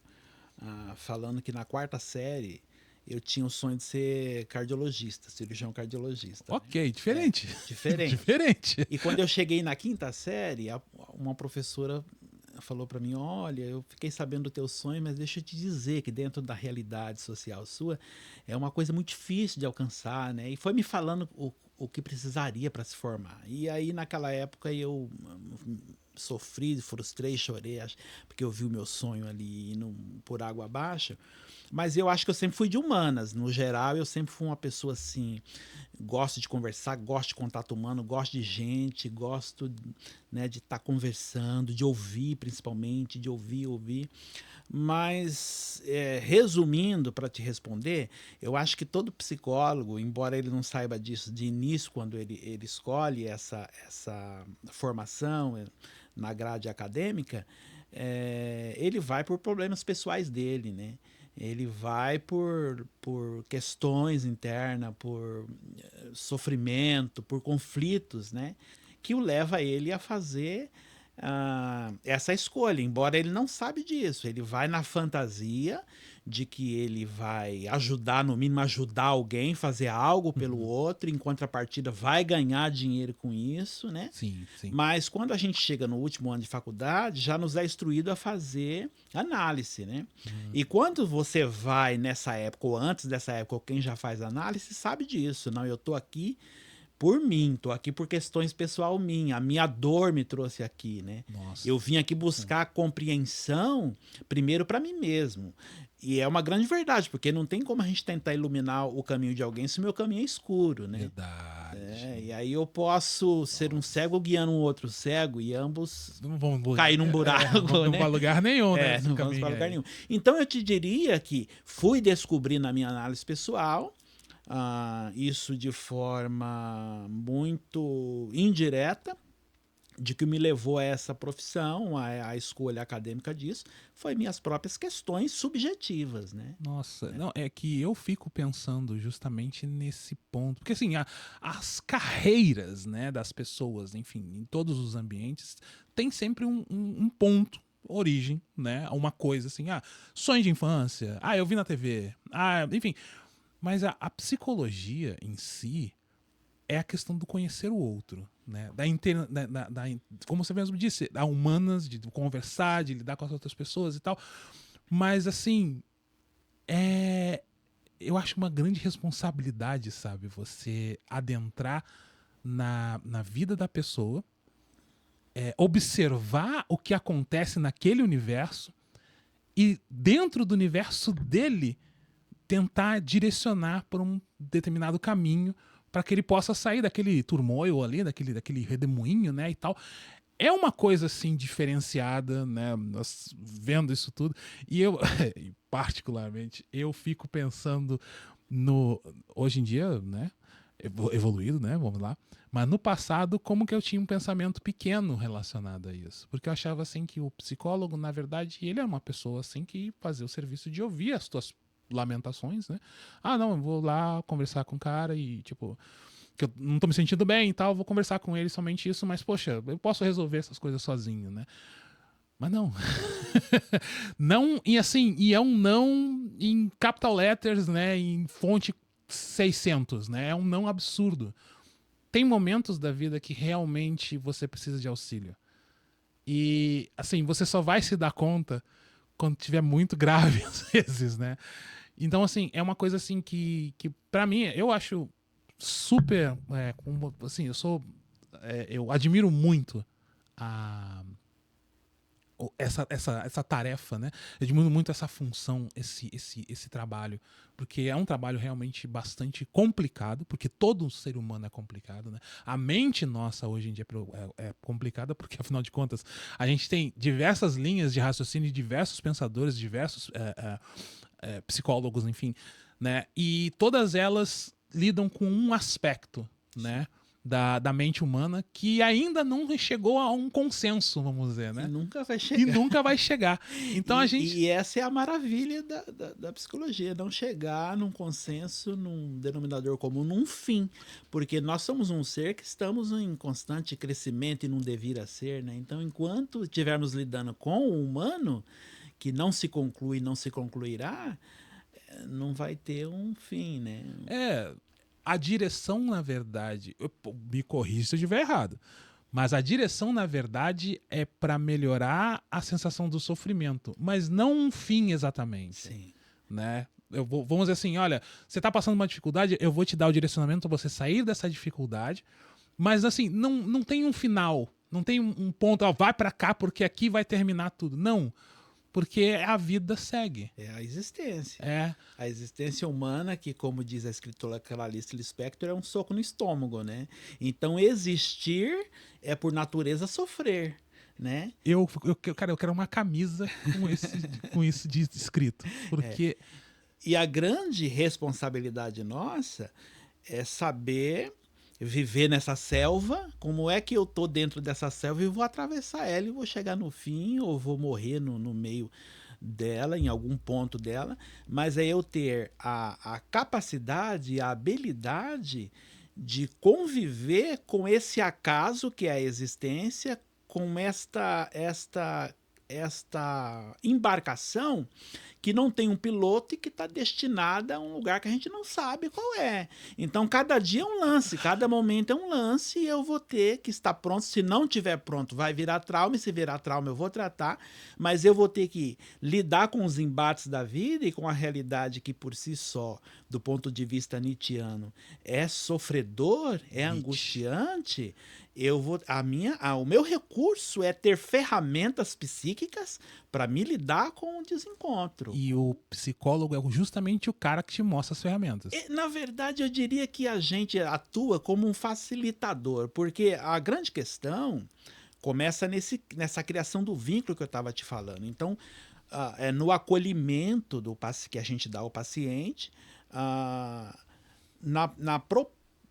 falando que na 4ª série eu tinha o sonho de ser cardiologista, cirurgião cardiologista. Ok, né? Diferente. Diferente. Diferente. E quando eu cheguei na 5ª série, uma professora falou para mim, olha, eu fiquei sabendo do teu sonho, mas deixa eu te dizer que dentro da realidade social sua é uma coisa muito difícil de alcançar, né? E foi me falando o que precisaria para se formar. E aí, naquela época, eu sofri, frustrei, chorei, porque eu vi o meu sonho ali indo por água abaixo. Mas eu acho que eu sempre fui de humanas. No geral, eu sempre fui uma pessoa assim, gosto de conversar, gosto de contato humano, gosto de gente, gosto, né, de estar conversando, de ouvir principalmente, de ouvir. Mas, resumindo, para te responder, eu acho que todo psicólogo, embora ele não saiba disso de início, quando ele escolhe essa formação na grade acadêmica, ele vai por problemas pessoais dele, né? Ele vai por questões internas, por sofrimento, por conflitos, né? Que o leva ele a fazer essa escolha, embora ele não sabe disso. Ele vai na fantasia de que ele vai ajudar, no mínimo ajudar alguém, fazer algo pelo outro, em contrapartida vai ganhar dinheiro com isso, né? Sim. Mas quando a gente chega no último ano de faculdade, já nos é instruído a fazer análise, né? E quando você vai nessa época, ou antes dessa época, ou quem já faz análise, sabe disso. Não, eu tô aqui por mim, tô aqui por questões pessoal minha, a minha dor me trouxe aqui, né? Nossa. Eu vim aqui buscar compreensão primeiro para mim mesmo. E é uma grande verdade, porque não tem como a gente tentar iluminar o caminho de alguém se o meu caminho é escuro, né? Verdade. E aí eu posso ser um cego guiando um outro cego e ambos não vamos cair num buraco, não né? para lugar nenhum, né? Não vamos para lugar nenhum. Então eu te diria que fui descobrir na minha análise pessoal, isso de forma muito indireta, de que me levou a essa profissão, a escolha acadêmica disso, foi minhas próprias questões subjetivas, né? Nossa, não, é que eu fico pensando justamente nesse ponto, porque assim, as carreiras, né, das pessoas, enfim, em todos os ambientes, tem sempre um ponto, origem, né, uma coisa assim, sonho de infância, eu vi na TV, enfim, mas a psicologia em si é a questão do conhecer o outro, né? Como você mesmo disse, da humanas, de conversar, de lidar com as outras pessoas e tal. Mas, assim, eu acho uma grande responsabilidade, sabe? Você adentrar na vida da pessoa, observar o que acontece naquele universo e, dentro do universo dele, tentar direcionar por um determinado caminho para que ele possa sair daquele turmoil ali, daquele redemoinho, né, e tal. É uma coisa, assim, diferenciada, né, nós vendo isso tudo. E eu, particularmente, eu fico pensando hoje em dia, né, evoluído, né, vamos lá, mas no passado, como que eu tinha um pensamento pequeno relacionado a isso. Porque eu achava, assim, que o psicólogo, na verdade, ele é uma pessoa, assim, que fazia o serviço de ouvir as tuas lamentações, né? Não, eu vou lá conversar com o cara e, tipo, que eu não tô me sentindo bem e tal, vou conversar com ele somente isso, mas, poxa, eu posso resolver essas coisas sozinho, né? Mas não. Não, e assim, e é um não em capital letters, né? Em fonte 600, né? É um não absurdo. Tem momentos da vida que realmente você precisa de auxílio. E, assim, você só vai se dar conta quando tiver muito grave, às vezes, né? Então, assim, é uma coisa, assim, que pra mim, eu acho super, assim, eu admiro muito essa tarefa, né? Eu diminuo muito essa função, esse trabalho, porque é um trabalho realmente bastante complicado, porque todo ser humano é complicado, né? A mente nossa hoje em dia é complicada, porque afinal de contas a gente tem diversas linhas de raciocínio, diversos pensadores, diversos psicólogos, enfim, né? E todas elas lidam com um aspecto, né? Da mente humana que ainda não chegou a um consenso, vamos dizer, né? E nunca vai chegar. E nunca vai chegar. Então a gente... E essa é a maravilha da psicologia, não chegar num consenso, num denominador comum, num fim. Porque nós somos um ser que estamos em constante crescimento e não devir a ser, né? Então, enquanto estivermos lidando com o humano, que não se conclui, não se concluirá, não vai ter um fim, né? A direção, na verdade, me corrija se eu estiver errado, mas a direção, na verdade, é para melhorar a sensação do sofrimento, mas não um fim exatamente. Sim. Né? Vamos dizer assim, olha, você está passando uma dificuldade, eu vou te dar o direcionamento para você sair dessa dificuldade, mas assim, não tem um final, não tem um ponto, ó, vai para cá porque aqui vai terminar tudo. Não. Porque a vida segue. É a existência. É. A existência humana, que, como diz a escritora Clarice Lispector, é um soco no estômago, né? Então, existir é, por natureza, sofrer, né? Cara, eu quero uma camisa com isso de escrito. Porque... E a grande responsabilidade nossa é saber viver nessa selva, como é que eu tô dentro dessa selva e vou atravessar ela e vou chegar no fim ou vou morrer no meio dela, em algum ponto dela, mas é eu ter a capacidade, a habilidade de conviver com esse acaso que é a existência, com esta embarcação que não tem um piloto e que está destinada a um lugar que a gente não sabe qual é. Então, cada dia é um lance, cada momento é um lance e eu vou ter que estar pronto. Se não estiver pronto, vai virar trauma, e se virar trauma eu vou tratar, mas eu vou ter que lidar com os embates da vida e com a realidade que por si só, do ponto de vista nietzschiano, é sofredor, é angustiante. O meu recurso é ter ferramentas psíquicas para me lidar com o desencontro. E o psicólogo é justamente o cara que te mostra as ferramentas. Na verdade, eu diria que a gente atua como um facilitador, porque a grande questão começa nessa criação do vínculo que eu estava te falando. Então, é no acolhimento que a gente dá ao paciente,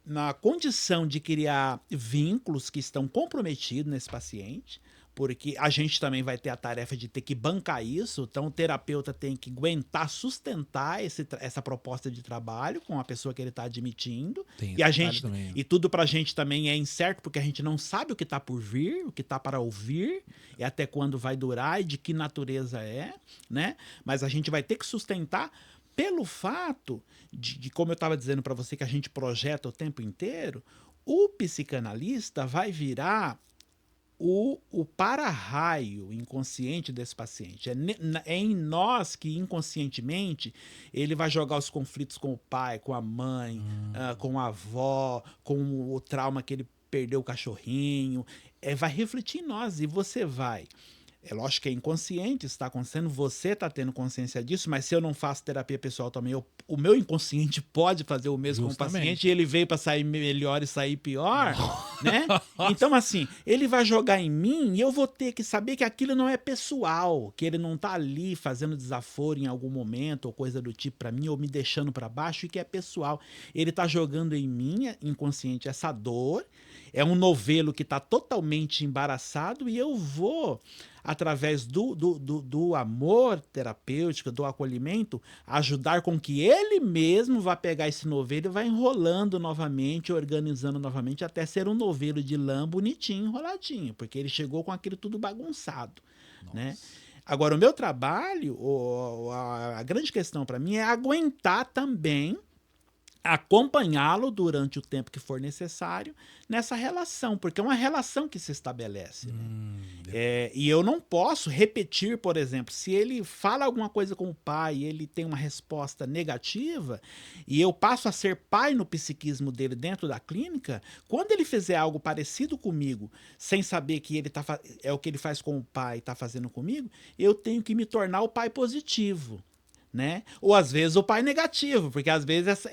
na condição de criar vínculos que estão comprometidos nesse paciente, porque a gente também vai ter a tarefa de ter que bancar isso, então o terapeuta tem que aguentar, sustentar essa proposta de trabalho com a pessoa que ele está admitindo, e tudo pra gente também é incerto, porque a gente não sabe o que está por vir, o que está para ouvir, e até quando vai durar e de que natureza é, né? Mas a gente vai ter que sustentar pelo fato de como eu estava dizendo para você, que a gente projeta o tempo inteiro, o psicanalista vai virar o para-raio inconsciente desse paciente. É em nós que, inconscientemente, ele vai jogar os conflitos com o pai, com a mãe, com a avó, com o trauma que ele perdeu o cachorrinho. Vai refletir em nós e você vai... É lógico que é inconsciente, está acontecendo, você está tendo consciência disso, mas se eu não faço terapia pessoal também, o meu inconsciente pode fazer o mesmo com o paciente, e ele veio para sair melhor e sair pior, né? Então, assim, ele vai jogar em mim e eu vou ter que saber que aquilo não é pessoal, que ele não está ali fazendo desaforo em algum momento, ou coisa do tipo para mim, ou me deixando para baixo, e que é pessoal. Ele está jogando em mim, inconsciente, essa dor, é um novelo que está totalmente embaraçado e eu vou, através do amor terapêutico, do acolhimento, ajudar com que ele mesmo vá pegar esse novelo e vá enrolando novamente, organizando novamente, até ser um novelo de lã bonitinho, enroladinho, porque ele chegou com aquilo tudo bagunçado, né? Agora, o meu trabalho, a grande questão para mim é aguentar também acompanhá-lo durante o tempo que for necessário nessa relação, porque é uma relação que se estabelece. E eu não posso repetir, por exemplo, se ele fala alguma coisa com o pai e ele tem uma resposta negativa, e eu passo a ser pai no psiquismo dele dentro da clínica, quando ele fizer algo parecido comigo, sem saber que ele é o que ele faz com o pai e está fazendo comigo, eu tenho que me tornar o pai positivo. Né? Ou às vezes o pai negativo, porque às vezes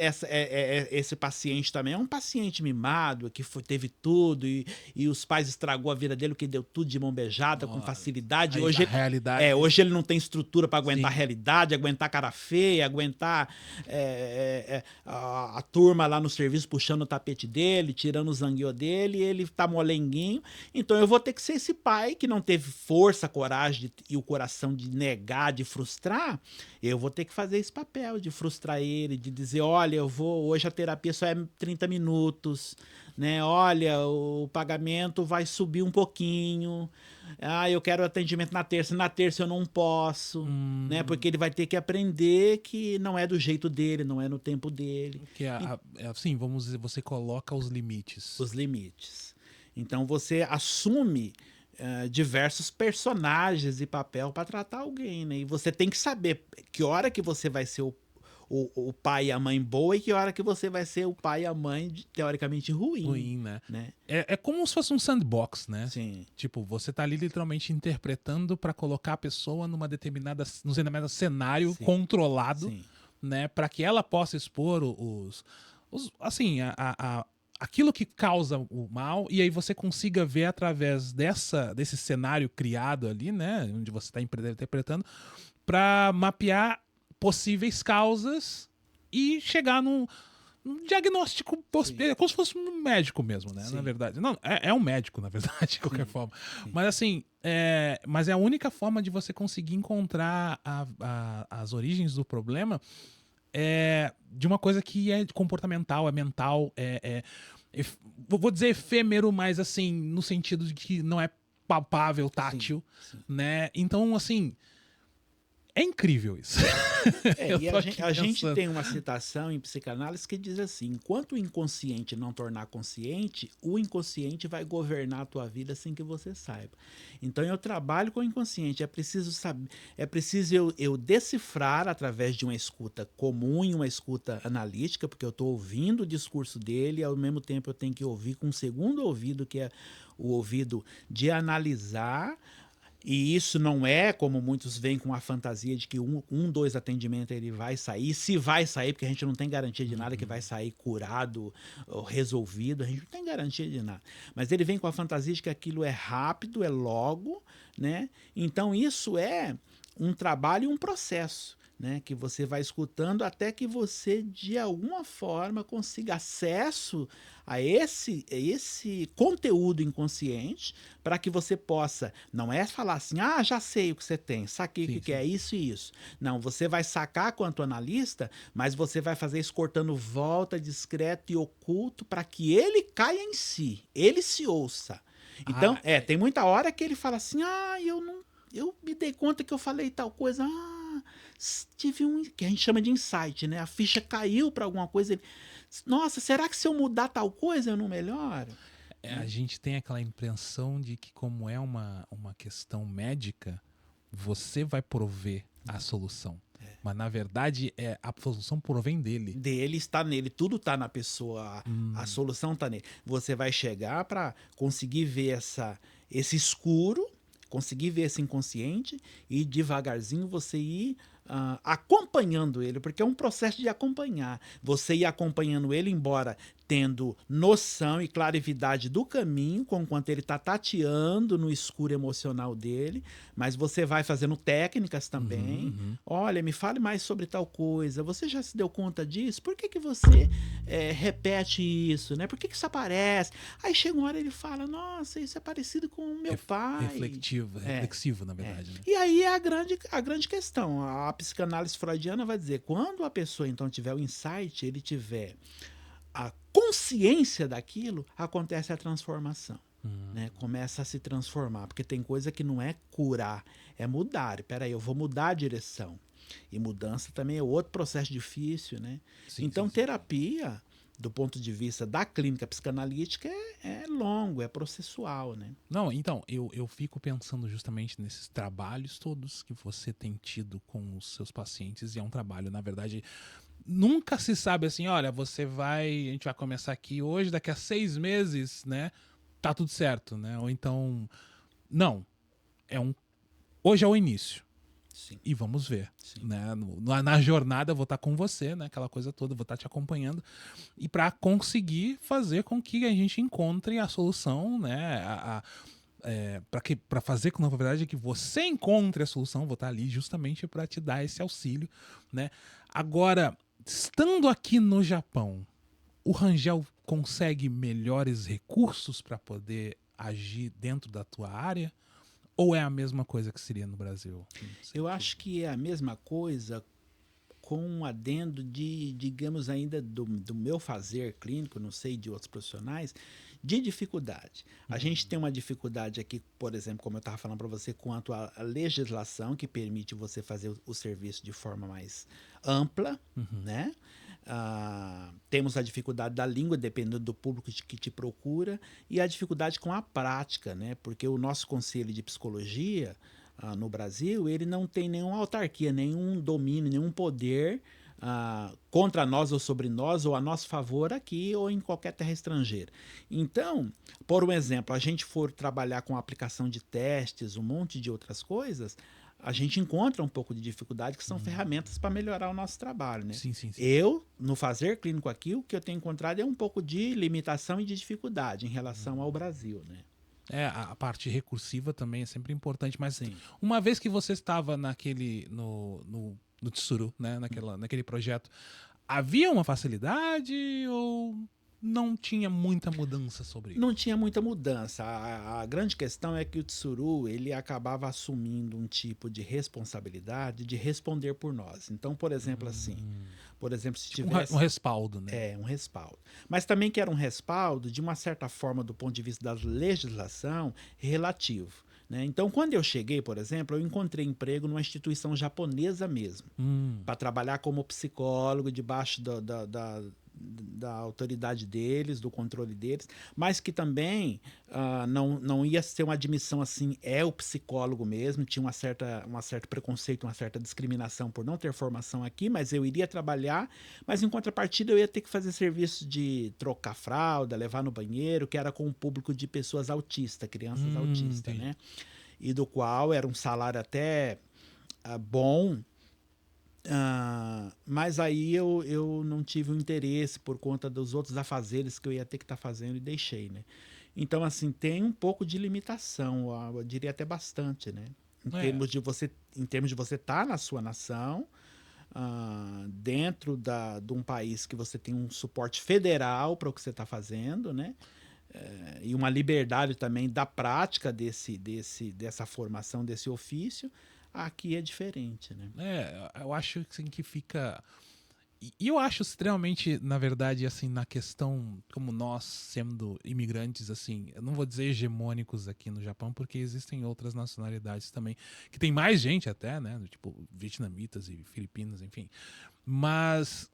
esse paciente também é um paciente mimado, que teve tudo e os pais estragou a vida dele, que deu tudo de mão beijada, com facilidade. Hoje, hoje ele não tem estrutura para aguentar a realidade, aguentar cara feia, aguentar a turma lá no serviço puxando o tapete dele, tirando o zangueô dele, e ele tá molenguinho. Então eu vou ter que ser esse pai que não teve força, coragem e o coração de negar, de frustrar. Eu vou ter que fazer esse papel de frustrar ele, de dizer, olha, hoje a terapia só é 30 minutos, né? Olha, o pagamento vai subir um pouquinho. Eu quero atendimento na terça eu não posso, né? Porque ele vai ter que aprender que não é do jeito dele, não é no tempo dele. Que assim, vamos dizer, você coloca os limites. Os limites. Então você assume diversos personagens e papel para tratar alguém, né? E você tem que saber que hora que você vai ser o pai e a mãe boa e que hora que você vai ser o pai e a mãe teoricamente ruim, né? Né? É como se fosse um sandbox, né? Sim. Tipo, você tá ali literalmente interpretando para colocar a pessoa num determinado cenário controlado, né? Para que ela possa expor assim, aquilo que causa o mal, e aí você consiga ver através desse cenário criado ali, né, onde você está interpretando, para mapear possíveis causas e chegar num diagnóstico, como se fosse um médico mesmo, né, na verdade. Não, é um médico, na verdade, de qualquer forma. Mas assim, mas é a única forma de você conseguir encontrar as origens do problema de uma coisa que é comportamental, é mental, vou dizer efêmero, mas assim, no sentido de que não é palpável, tátil, né? Então, assim, é incrível isso. E a gente tem uma citação em psicanálise que diz assim: enquanto o inconsciente não tornar consciente, o inconsciente vai governar a tua vida sem que você saiba. Então eu trabalho com o inconsciente. É preciso saber, eu decifrar através de uma escuta comum e uma escuta analítica, porque eu estou ouvindo o discurso dele e ao mesmo tempo eu tenho que ouvir com um segundo ouvido, que é o ouvido de analisar. E isso não é como muitos veem com a fantasia de que dois atendimentos ele vai sair. Se vai sair, porque a gente não tem garantia de nada que vai sair curado ou resolvido, a gente não tem garantia de nada. Mas ele vem com a fantasia de que aquilo é rápido, é logo, né? Então isso é um trabalho e um processo, né, que você vai escutando até que você, de alguma forma, consiga acesso a esse conteúdo inconsciente para que você possa, não é falar assim, já sei o que você tem, saquei o que é isso e isso. Não, você vai sacar quanto analista, mas você vai fazer isso cortando volta, discreto e oculto para que ele caia em si, ele se ouça. Então, tem muita hora que ele fala assim, eu me dei conta que eu falei tal coisa, tive que a gente chama de insight, né? A ficha caiu para alguma coisa. Nossa, será que se eu mudar tal coisa eu não melhoro? A gente tem aquela impressão de que, como é uma questão médica, você vai prover a solução. Mas, na verdade, a solução provém dele. Dele, está nele, tudo está na pessoa, a solução está nele. Você vai chegar para conseguir ver esse escuro, conseguir ver esse inconsciente e devagarzinho você ir acompanhando ele, porque é um processo de acompanhar. Você ir acompanhando ele, embora tendo noção e clarividade do caminho, enquanto ele está tateando no escuro emocional dele, mas você vai fazendo técnicas também. Olha, me fale mais sobre tal coisa. Você já se deu conta disso? Por que você repete isso? Né? Por que isso aparece? Aí chega uma hora ele fala, nossa, isso é parecido com o meu pai. Reflexivo, na verdade. Né? E aí é a grande questão. A psicanálise freudiana vai dizer, quando a pessoa então tiver o insight, ele tiver a consciência daquilo, acontece a transformação. Né? Começa a se transformar, porque tem coisa que não é curar, é mudar. Peraí, eu vou mudar a direção. E mudança também é outro processo difícil, né? Sim, Então, sim, sim. terapia, do ponto de vista da clínica psicanalítica, é longo, é processual, né? Não, então, eu fico pensando justamente nesses trabalhos todos que você tem tido com os seus pacientes, e é um trabalho, na verdade, nunca se sabe assim, olha, a gente vai começar aqui hoje, daqui a 6 meses, né, tá tudo certo, né, ou então, não, hoje é o início, Sim, e vamos ver, sim. né, na jornada eu vou estar com você, né, aquela coisa toda, eu vou estar te acompanhando, e para conseguir fazer com que a gente encontre a solução, né, para fazer com, na verdade, que você encontre a solução, vou estar ali justamente para te dar esse auxílio, né? Agora, estando aqui no Japão, o Rangel consegue melhores recursos para poder agir dentro da tua área? Ou é a mesma coisa que seria no Brasil? Eu acho que é a mesma coisa com um adendo de, digamos, ainda do meu fazer clínico, não sei de outros profissionais, de dificuldade. A gente tem uma dificuldade aqui, por exemplo, como eu estava falando para você, quanto à legislação que permite você fazer o serviço de forma mais ampla, né? Temos a dificuldade da língua, dependendo do público que te procura, e a dificuldade com a prática, né? Porque o nosso conselho de psicologia no Brasil, ele não tem nenhuma autarquia, nenhum domínio, nenhum poder contra nós ou sobre nós ou a nosso favor aqui ou em qualquer terra estrangeira. Então, por um exemplo, a gente for trabalhar com aplicação de testes, um monte de outras coisas, a gente encontra um pouco de dificuldade, que são ferramentas para melhorar o nosso trabalho, né? Sim, sim, sim. Eu, no fazer clínico aqui, o que eu tenho encontrado é um pouco de limitação e de dificuldade em relação ao Brasil, né? A parte recursiva também é sempre importante, mas Sim. uma vez que você estava no Tsuru, né, naquele projeto, havia uma facilidade ou não tinha muita mudança sobre isso? Não tinha muita mudança. A grande questão é que o Tsuru ele acabava assumindo um tipo de responsabilidade de responder por nós. Então, por exemplo, se Tipo tivesse um respaldo, né? um respaldo, mas também que era um respaldo de uma certa forma do ponto de vista da legislação relativo. Né? Então, quando eu cheguei, por exemplo, eu encontrei emprego numa instituição japonesa mesmo, para trabalhar como psicólogo debaixo da autoridade deles, do controle deles, mas que também não ia ser uma admissão assim, é o psicólogo mesmo, tinha um certo preconceito, uma certa discriminação por não ter formação aqui, mas eu iria trabalhar, mas em contrapartida eu ia ter que fazer serviço de trocar fralda, levar no banheiro, que era com um público de pessoas autistas, crianças autistas, Entendi. né? E do qual era um salário até bom, mas aí eu não tive o interesse por conta dos outros afazeres que eu ia ter que estar fazendo e deixei, né? Então, assim, tem um pouco de limitação, eu diria até bastante, né? Em termos de você estar na sua nação, dentro de um país que você tem um suporte federal para o que você está fazendo, né? E uma liberdade também da prática dessa formação, desse ofício, aqui é diferente, né? Eu acho assim, que fica. E eu acho extremamente, na verdade, assim, na questão, como nós, sendo imigrantes, assim, eu não vou dizer hegemônicos aqui no Japão, porque existem outras nacionalidades também, que tem mais gente até, né? Tipo, vietnamitas e filipinos, enfim. Mas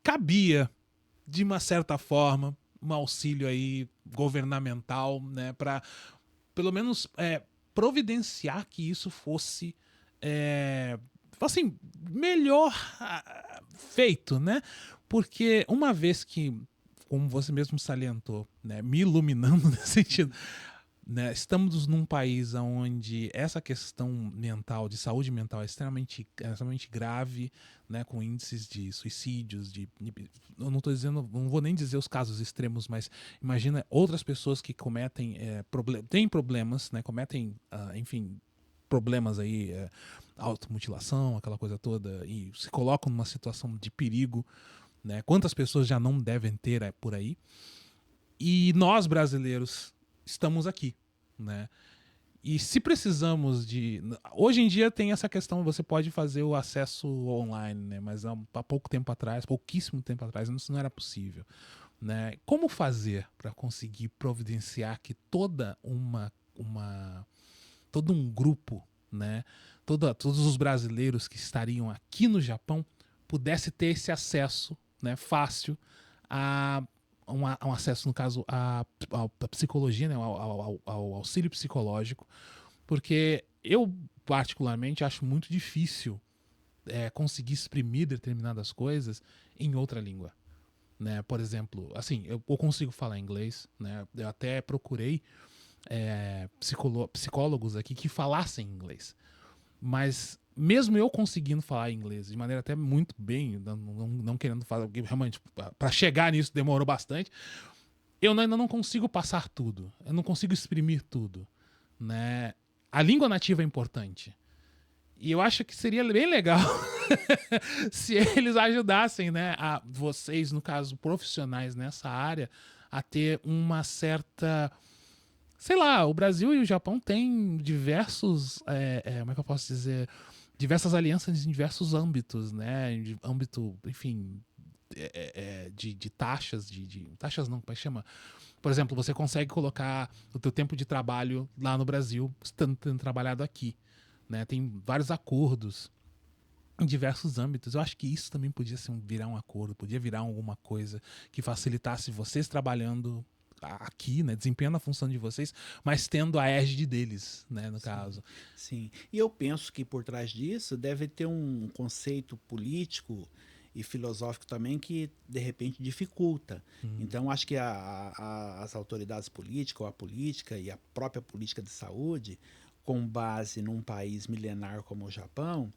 cabia, de uma certa forma, um auxílio aí governamental, né? Para, pelo menos, providenciar que isso fosse assim, melhor feito, né? Porque uma vez que, como você mesmo salientou, né, me iluminando nesse sentido, né, estamos num país onde essa questão mental, de saúde mental, é extremamente grave, né, com índices de suicídios, eu não tô dizendo, não vou nem dizer os casos extremos, mas imagina outras pessoas que cometem têm problemas, né, cometem, enfim, problemas aí, automutilação, aquela coisa toda, e se colocam numa situação de perigo, né? Quantas pessoas já não devem ter por aí? E nós, brasileiros, estamos aqui, né? E se precisamos de... Hoje em dia tem essa questão, você pode fazer o acesso online, né? Mas há pouco tempo atrás, pouquíssimo tempo atrás, isso não era possível, né? Como fazer para conseguir providenciar que todo um grupo, né, todos os brasileiros que estariam aqui no Japão pudesse ter esse acesso, né, fácil a um acesso, no caso, à psicologia, né, ao auxílio psicológico, porque eu, particularmente, acho muito difícil conseguir exprimir determinadas coisas em outra língua. Né? Por exemplo, assim, eu consigo falar inglês, né? Eu até procurei psicólogos aqui que falassem inglês. Mas mesmo eu conseguindo falar inglês de maneira até muito bem, não querendo falar, porque realmente para chegar nisso demorou bastante, eu ainda não consigo passar tudo, eu não consigo exprimir tudo, né? A língua nativa é importante. E eu acho que seria bem legal se eles ajudassem, né, a vocês, no caso, profissionais nessa área, a ter uma certa... Sei lá, o Brasil e o Japão têm diversos... como é que eu posso dizer? Diversas alianças em diversos âmbitos, né? De âmbito, enfim, de taxas, taxas não, como é que chama? Por exemplo, você consegue colocar o teu tempo de trabalho lá no Brasil, tendo trabalhado aqui. Né? Tem vários acordos em diversos âmbitos. Eu acho que isso também podia virar um acordo, podia virar alguma coisa que facilitasse vocês trabalhando aqui, né, desempenhando a função de vocês, mas tendo a égide deles, né, no caso. Sim, e eu penso que por trás disso deve ter um conceito político e filosófico também que, de repente, dificulta. Então, acho que as autoridades políticas, ou a política e a própria política de saúde, com base num país milenar como o Japão,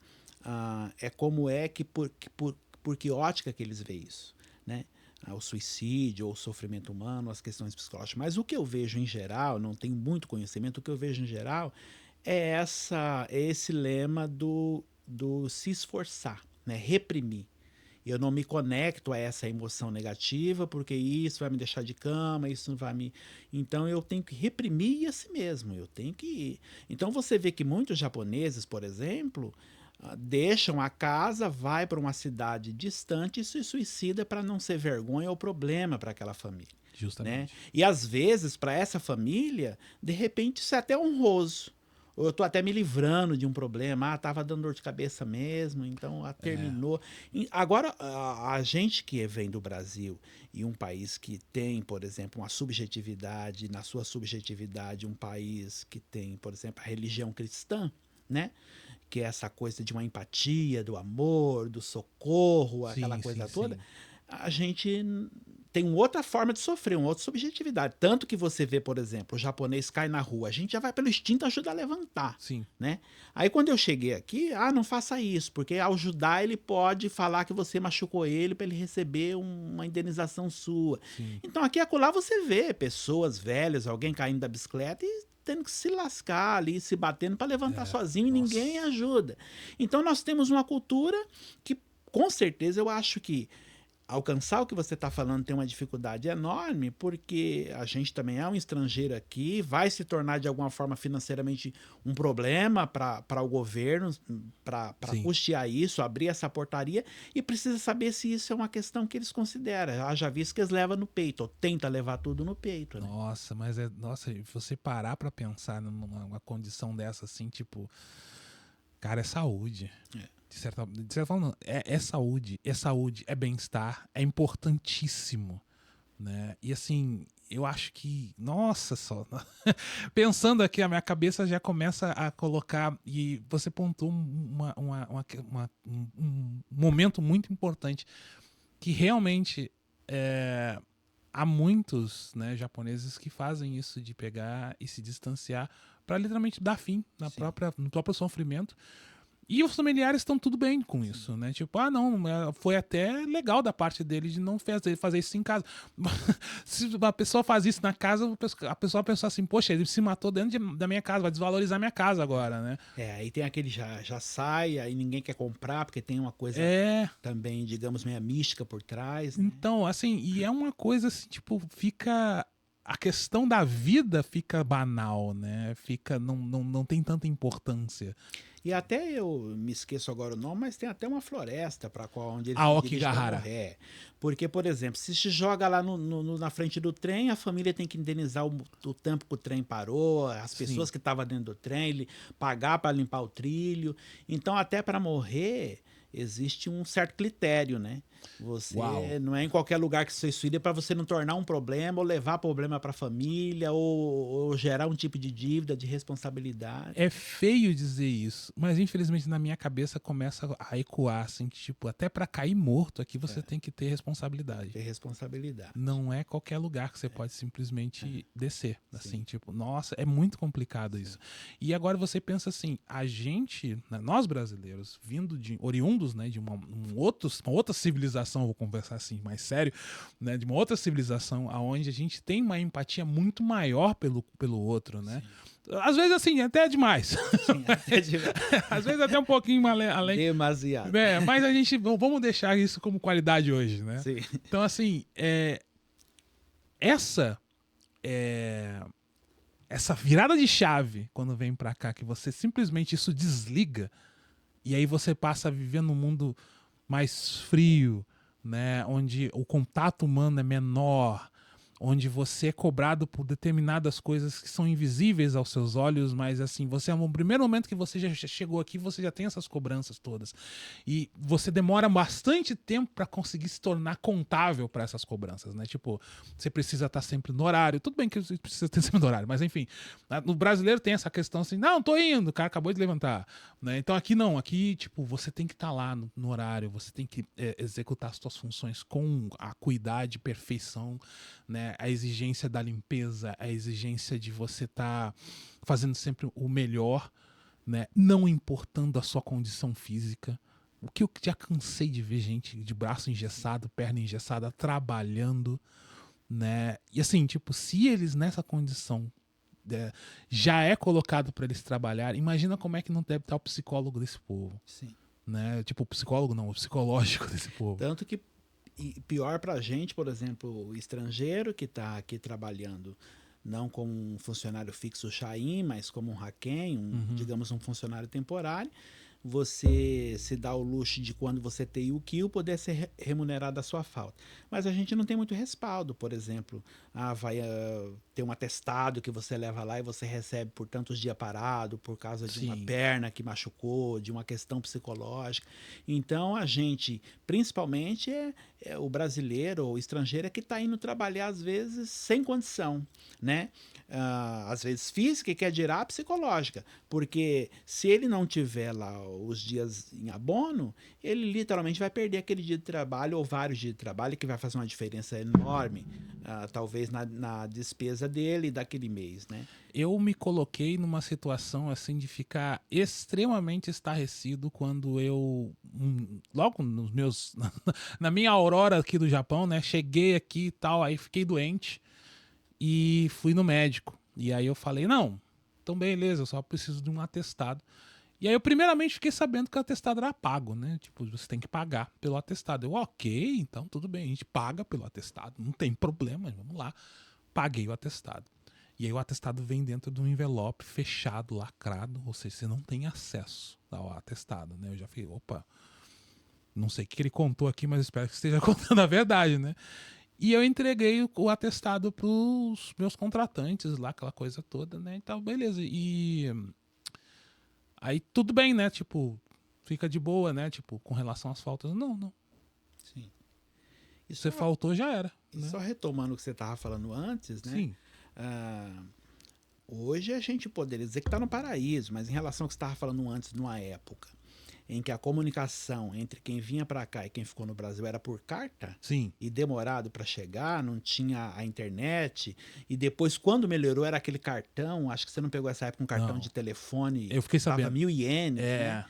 por que ótica que eles veem isso, né? O suicídio ou o sofrimento humano, as questões psicológicas. Mas o que eu vejo em geral, não tenho muito conhecimento, o que eu vejo em geral é esse lema do se esforçar, né? Reprimir. Eu não me conecto a essa emoção negativa porque isso vai me deixar de cama, isso vai me... Então eu tenho que reprimir a si mesmo, eu tenho que... Então você vê que muitos japoneses, por exemplo, deixam a casa, vai para uma cidade distante e se suicida para não ser vergonha ou problema para aquela família. Justamente. Né? E às vezes, para essa família, de repente isso é até honroso. Eu estou até me livrando de um problema. Estava dando dor de cabeça mesmo, então terminou. Agora, a gente que vem do Brasil e um país que tem, por exemplo, uma subjetividade, na sua subjetividade, um país que tem, por exemplo, a religião cristã, né? Que é essa coisa de uma empatia, do amor, do socorro, aquela coisa toda. Sim. A gente tem uma outra forma de sofrer, uma outra subjetividade. Tanto que você vê, por exemplo, o japonês cai na rua, a gente já vai pelo instinto ajudar a levantar. Sim. Né? Aí quando eu cheguei aqui, não faça isso, porque ao ajudar ele pode falar que você machucou ele para ele receber uma indenização sua. Sim. Então aqui e acolá você vê pessoas velhas, alguém caindo da bicicleta e tendo que se lascar ali, se batendo para levantar sozinho e ninguém ajuda. Então nós temos uma cultura que, com certeza, eu acho que alcançar o que você está falando tem uma dificuldade enorme, porque a gente também é um estrangeiro aqui, vai se tornar de alguma forma financeiramente um problema para o governo, para custear isso, abrir essa portaria, e precisa saber se isso é uma questão que eles consideram. Haja visto que eles levam no peito, ou tenta levar tudo no peito. Né? Nossa, mas você parar para pensar numa condição dessa assim, tipo, cara, é saúde. De certa forma, é saúde, é bem-estar, é importantíssimo, né? E assim, eu acho que, nossa só, pensando aqui, a minha cabeça já começa a colocar, e você pontuou um momento muito importante, que realmente há muitos, né, japoneses que fazem isso de pegar e se distanciar para literalmente dar fim no próprio sofrimento. E os familiares estão tudo bem com isso, né? Tipo, não, foi até legal da parte dele de não fazer isso em casa. Se uma pessoa faz isso na casa, a pessoa pensa assim, poxa, ele se matou dentro da minha casa, vai desvalorizar minha casa agora, né? Aí tem aquele já sai, aí ninguém quer comprar, porque tem uma coisa também, digamos, meio mística por trás. Né? Então, assim, e é uma coisa assim, tipo, fica... A questão da vida fica banal, né? Não tem tanta importância. E até eu me esqueço agora o nome, mas tem até uma floresta para qual onde eles Aokigahara. Porque, por exemplo, se se joga lá na frente do trem, a família tem que indenizar o tempo que o trem parou, as pessoas que estavam dentro do trem, pagar para limpar o trilho. Então, até para morrer, existe um certo critério, né? Você não é em qualquer lugar que você suicida para você não tornar um problema ou levar problema para a família ou gerar um tipo de dívida, de responsabilidade. É feio dizer isso, mas infelizmente na minha cabeça começa a ecoar assim, que, tipo, até para cair morto aqui você tem que ter responsabilidade. Ter responsabilidade. Não é qualquer lugar que você pode simplesmente descer, assim, tipo, nossa, é muito complicado isso. E agora você pensa assim, a gente, né, nós brasileiros, vindo de oriundos, né, de uma outra civilização, vou conversar assim mais sério, né, de uma outra civilização aonde a gente tem uma empatia muito maior pelo outro, né? Às vezes, assim, até é demais. Sim, até demais. Às vezes até um pouquinho além. Demasiado. Mas a gente, vamos deixar isso como qualidade hoje, né? Sim. Então, assim, essa virada de chave, quando vem pra cá, que você simplesmente isso desliga, e aí você passa a viver num mundo mais frio, né? Onde o contato humano é menor, onde você é cobrado por determinadas coisas que são invisíveis aos seus olhos, mas assim, você no primeiro momento que você já chegou aqui, você já tem essas cobranças todas. E você demora bastante tempo para conseguir se tornar contável para essas cobranças, né? Tipo, você precisa estar sempre no horário. Tudo bem que você precisa estar sempre no horário, mas enfim, no brasileiro tem essa questão assim, não, tô indo, o cara acabou de levantar, né? Então aqui não, aqui tipo, você tem que estar lá no horário, você tem que executar as suas funções com a cuidade, perfeição, né? A exigência da limpeza, a exigência de você estar fazendo sempre o melhor, né? Não importando a sua condição física. O que eu já cansei de ver gente de braço engessado, perna engessada, trabalhando, né? E assim, tipo, se eles nessa condição já é colocado para eles trabalhar, imagina como é que não deve estar o psicólogo desse povo. Sim. Né? Tipo, o psicólogo não, o psicológico desse povo. Tanto que e pior para a gente, por exemplo, o estrangeiro que está aqui trabalhando, não como um funcionário fixo Chain, mas como um Haken, digamos um funcionário temporário, você se dá o luxo de quando você tem o kill poder ser remunerado a sua falta. Mas a gente não tem muito respaldo, por exemplo, vai ter um atestado que você leva lá e você recebe por tantos dias parado, por causa de uma perna que machucou, de uma questão psicológica. Então a gente, principalmente o brasileiro ou o estrangeiro, é que está indo trabalhar às vezes sem condição, né? Às vezes física e quer dirá psicológica, porque se ele não tiver lá os dias em abono, ele literalmente vai perder aquele dia de trabalho ou vários dias de trabalho, que vai fazer uma diferença enorme, talvez na despesa dele daquele mês, né? Eu me coloquei numa situação assim de ficar extremamente estarrecido quando eu, logo nos meus, na minha aurora aqui do Japão, né, cheguei aqui e tal, aí fiquei doente e fui no médico. E aí eu falei, não, então beleza, eu só preciso de um atestado. E aí eu primeiramente fiquei sabendo que o atestado era pago, né? Tipo, você tem que pagar pelo atestado. Eu, ok, então tudo bem, a gente paga pelo atestado, não tem problema, vamos lá. Paguei o atestado. E aí o atestado vem dentro de um envelope fechado, lacrado, ou seja, você não tem acesso ao atestado, né? Eu já falei, opa, não sei o que ele contou aqui, mas espero que esteja contando a verdade, né? E eu entreguei o atestado pros meus contratantes lá, aquela coisa toda, né? Então, beleza. E aí tudo bem, né? Tipo, fica de boa, né? Tipo, com relação às faltas. Não. Sim. E você faltou, já era. E né? só retomando o que você estava falando antes, né? Sim. Hoje a gente poderia dizer que está no paraíso, mas em relação ao que você estava falando antes, numa época em que a comunicação entre quem vinha para cá e quem ficou no Brasil era por carta, Sim. E demorado para chegar, não tinha a internet, e depois quando melhorou era aquele cartão, acho que você não pegou essa época, um cartão Não. de telefone, Eu fiquei sabendo. 1.000 ienes, né?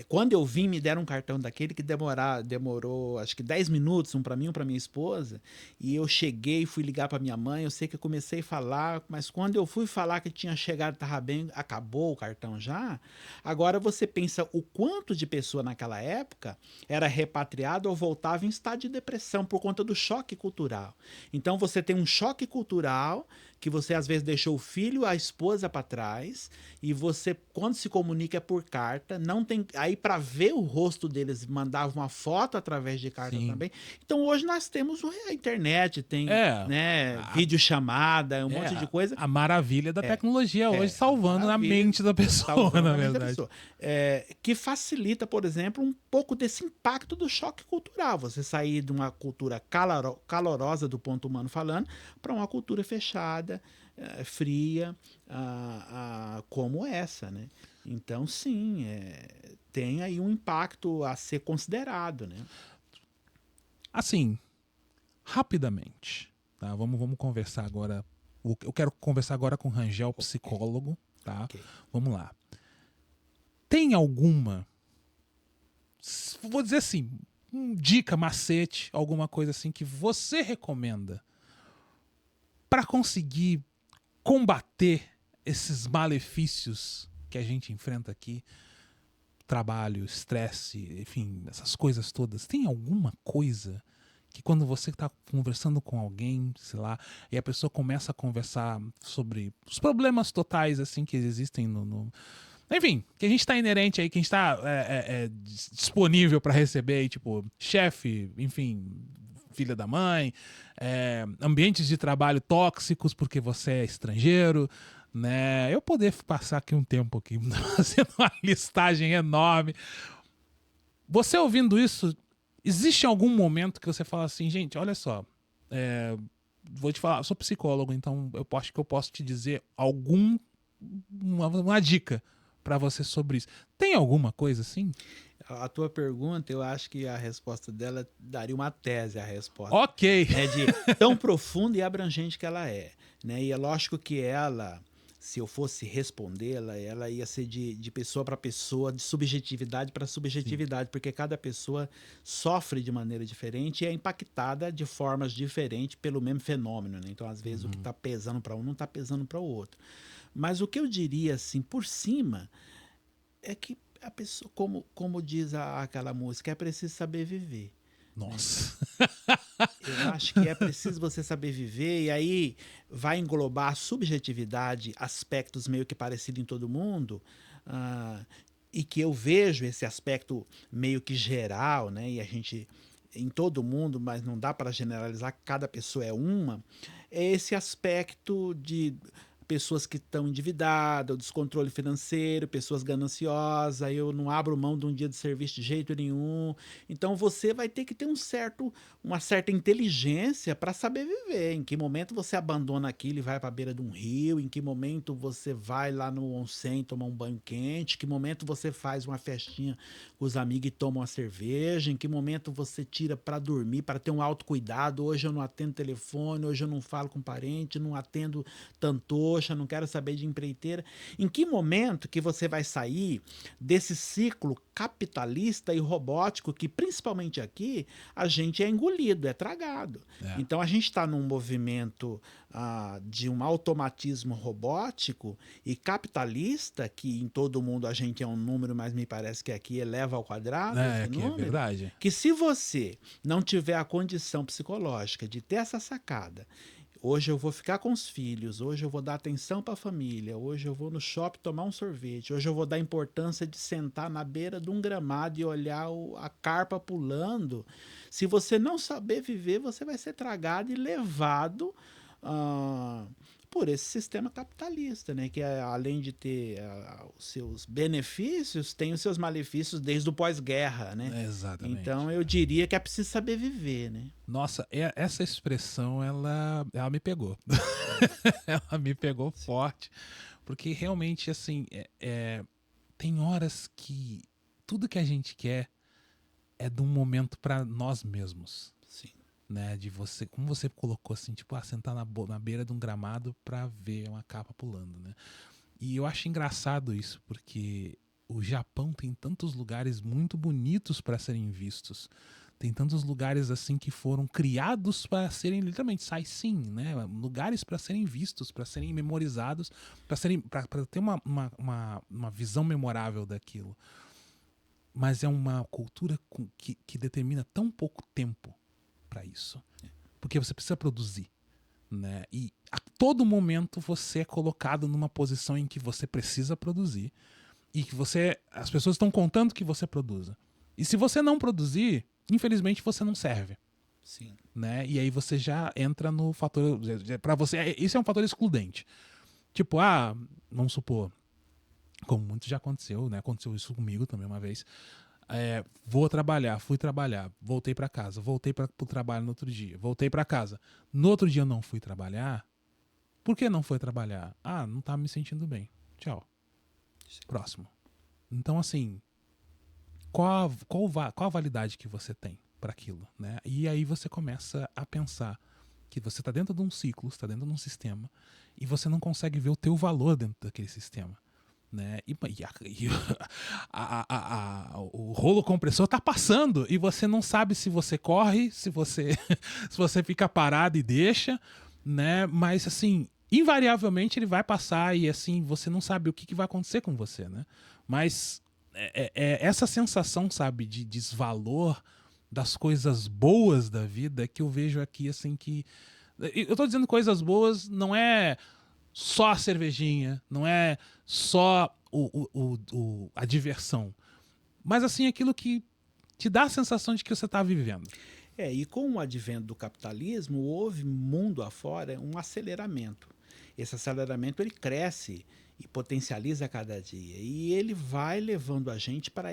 Quando eu vim, me deram um cartão daquele que demorou acho que 10 minutos, um para mim, um para minha esposa, e eu cheguei, fui ligar para minha mãe, eu sei que eu comecei a falar, mas quando eu fui falar que tinha chegado, estava bem, acabou o cartão já. Agora você pensa o quanto 90% de pessoa naquela época era repatriado ou voltava em estado de depressão por conta do choque cultural. Então você tem um choque cultural que você às vezes deixou o filho, a esposa para trás, e você, quando se comunica é por carta, não tem. Aí, para ver o rosto deles, mandava uma foto através de carta também. Então hoje nós temos a internet, tem videochamada, um monte de coisa. A maravilha da tecnologia hoje salvando a mente da pessoa, na verdade. Que facilita, por exemplo, um pouco desse impacto do choque cultural. Você sair de uma cultura calorosa do ponto humano falando para uma cultura fechada, fria, como essa, né? Então, sim, tem aí um impacto a ser considerado, né? Assim, rapidamente, tá? Vamos conversar agora. Eu quero conversar agora com o Rangel, psicólogo, tá? Okay. Vamos lá. Tem alguma, vou dizer assim, dica, macete, alguma coisa assim que você recomenda para conseguir combater esses malefícios que a gente enfrenta aqui? Trabalho, estresse, enfim, essas coisas todas. Tem alguma coisa que quando você está conversando com alguém, sei lá, e a pessoa começa a conversar sobre os problemas totais assim que existem enfim, que a gente está inerente aí, que a gente está disponível para receber aí, tipo, chefe, enfim, filha da mãe, ambientes de trabalho tóxicos porque você é estrangeiro, né? Eu poder passar aqui um tempo aqui fazendo uma listagem enorme. Você ouvindo isso, existe algum momento que você fala assim, gente, olha só, vou te falar, eu sou psicólogo, então eu acho que eu posso te dizer uma dica para você sobre isso. Tem alguma coisa assim? A tua pergunta, eu acho que a resposta dela daria uma tese, a resposta. Ok. De tão profunda e abrangente que ela é. Né? E é lógico que ela, se eu fosse respondê-la, ela ia ser de pessoa para pessoa, de subjetividade para subjetividade, porque cada pessoa sofre de maneira diferente e é impactada de formas diferentes pelo mesmo fenômeno. Né? Então, às vezes, o que está pesando para um não está pesando para o outro. Mas o que eu diria, assim, por cima, é que a pessoa, como diz aquela música, é preciso saber viver. Nossa! Eu acho que é preciso você saber viver, e aí vai englobar a subjetividade, aspectos meio que parecidos em todo mundo, e que eu vejo esse aspecto meio que geral, né? E a gente, em todo mundo, mas não dá para generalizar, cada pessoa é uma, é esse aspecto de pessoas que estão endividadas, o descontrole financeiro, pessoas gananciosas, eu não abro mão de um dia de serviço de jeito nenhum. Então você vai ter que ter uma certa inteligência para saber viver. Em que momento você abandona aquilo e vai para a beira de um rio, em que momento você vai lá no onsen tomar um banho quente, em que momento você faz uma festinha com os amigos e toma uma cerveja, em que momento você tira para dormir, para ter um autocuidado. Hoje eu não atendo telefone, hoje eu não falo com parente, não atendo tanto, não quero saber de empreiteira. Em que momento que você vai sair desse ciclo capitalista e robótico que, principalmente aqui, a gente é engolido, é tragado. Então a gente está num movimento de um automatismo robótico e capitalista, que em todo mundo a gente é um número, mas me parece que aqui eleva ao quadrado esse número, é verdade. Que se você não tiver a condição psicológica de ter essa sacada, hoje eu vou ficar com os filhos, hoje eu vou dar atenção para a família, hoje eu vou no shopping tomar um sorvete, hoje eu vou dar importância de sentar na beira de um gramado e olhar a carpa pulando. Se você não saber viver, você vai ser tragado e levado por esse sistema capitalista, né? Que além de ter os seus benefícios, tem os seus malefícios desde o pós-guerra, né? Exatamente. Então eu diria que é preciso saber viver, né? Nossa, essa expressão, ela me pegou. Ela me pegou forte, porque realmente, assim, tem horas que tudo que a gente quer é de um momento para nós mesmos. Sim. Né, de você, como você colocou assim, tipo, sentar na beira de um gramado para ver uma capa pulando, né? E eu acho engraçado isso, porque o Japão tem tantos lugares muito bonitos para serem vistos. Tem tantos lugares assim que foram criados para serem literalmente sightseeing, né? Lugares para serem vistos, para serem memorizados, para ter uma visão memorável daquilo. mas é uma cultura que determina tão pouco tempo para isso. Porque você precisa produzir, né? E a todo momento você é colocado numa posição em que você precisa produzir e que as pessoas estão contando que você produza. E se você não produzir, infelizmente você não serve. Sim. Né? E aí você já entra no fator, para você, isso é um fator excludente. Tipo, vamos supor, como muito já aconteceu, né? Aconteceu isso comigo também uma vez. Fui trabalhar, voltei para casa, voltei para o trabalho no outro dia, voltei para casa. No outro dia eu não fui trabalhar. Por que não foi trabalhar? Não tava me sentindo bem. Tchau. Próximo. Então, assim, qual a validade que você tem para aquilo, né? E aí você começa a pensar que você está dentro de um ciclo, está dentro de um sistema e você não consegue ver o teu valor dentro daquele sistema, né? O rolo compressor está passando e você não sabe se você corre, se você se você fica parado e deixa, né? Mas assim, invariavelmente ele vai passar e assim você não sabe o que vai acontecer com você, né? Mas essa sensação, sabe, de desvalor das coisas boas da vida que eu vejo aqui, assim, que... Eu tô dizendo coisas boas, não é só a cervejinha, não é só a diversão, mas, assim, aquilo que te dá a sensação de que você tá vivendo. E com o advento do capitalismo, houve mundo afora um aceleramento. Esse aceleramento ele cresce e potencializa a cada dia. E ele vai levando a gente para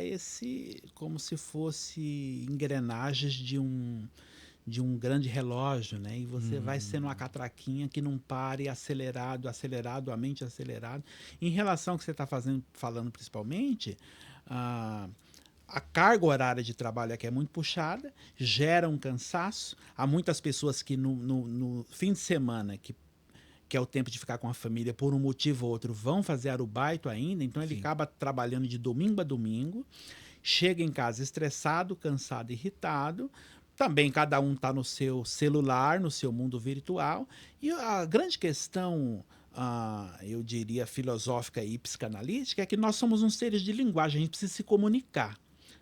como se fosse engrenagens de um grande relógio, né? E você vai sendo uma catraquinha que não pare, acelerado, a mente acelerado. Em relação ao que você está falando principalmente, a carga horária de trabalho aqui é muito puxada, gera um cansaço. Há muitas pessoas que no fim de semana, que é o tempo de ficar com a família, por um motivo ou outro, vão fazer arubaito ainda, então ele acaba trabalhando de domingo a domingo, chega em casa estressado, cansado, irritado. Também cada um está no seu celular, no seu mundo virtual. E a grande questão, eu diria, filosófica e psicanalítica, é que nós somos uns seres de linguagem, a gente precisa se comunicar,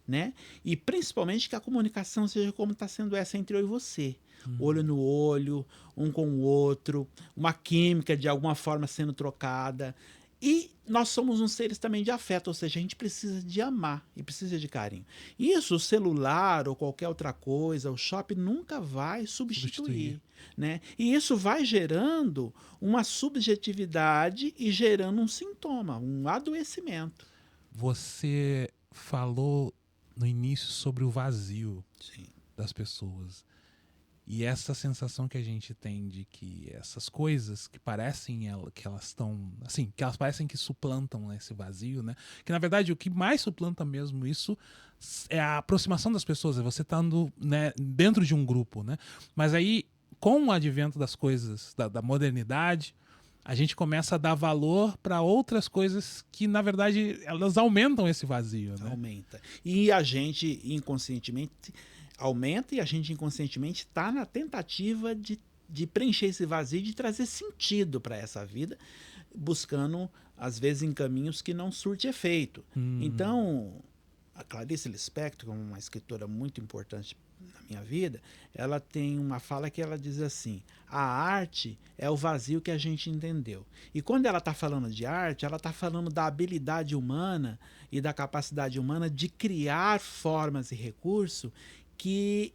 né? E principalmente que a comunicação seja como está sendo essa entre eu e você. Olho no olho, um com o outro, uma química de alguma forma sendo trocada. E nós somos uns seres também de afeto, ou seja, a gente precisa de amar e precisa de carinho. Isso o celular ou qualquer outra coisa, o shopping nunca vai substituir. Né? E isso vai gerando uma subjetividade e gerando um sintoma, um adoecimento. Você falou no início sobre o vazio das pessoas. E essa sensação que a gente tem de que essas coisas que parecem que elas estão, assim, que elas parecem que suplantam esse vazio, né? Que na verdade o que mais suplanta mesmo isso é a aproximação das pessoas, é você estando, né, dentro de um grupo, né? Mas aí, com o advento das coisas, da modernidade, a gente começa a dar valor para outras coisas que, na verdade, elas aumentam esse vazio, né? Aumenta. E a gente, inconscientemente, aumenta e a gente, inconscientemente, está na tentativa de preencher esse vazio, de trazer sentido para essa vida, buscando, às vezes, em caminhos que não surte efeito. Então, a Clarice Lispector, uma escritora muito importante na minha vida, ela tem uma fala que ela diz assim: a arte é o vazio que a gente entendeu. E quando ela está falando de arte, ela está falando da habilidade humana e da capacidade humana de criar formas e recursos que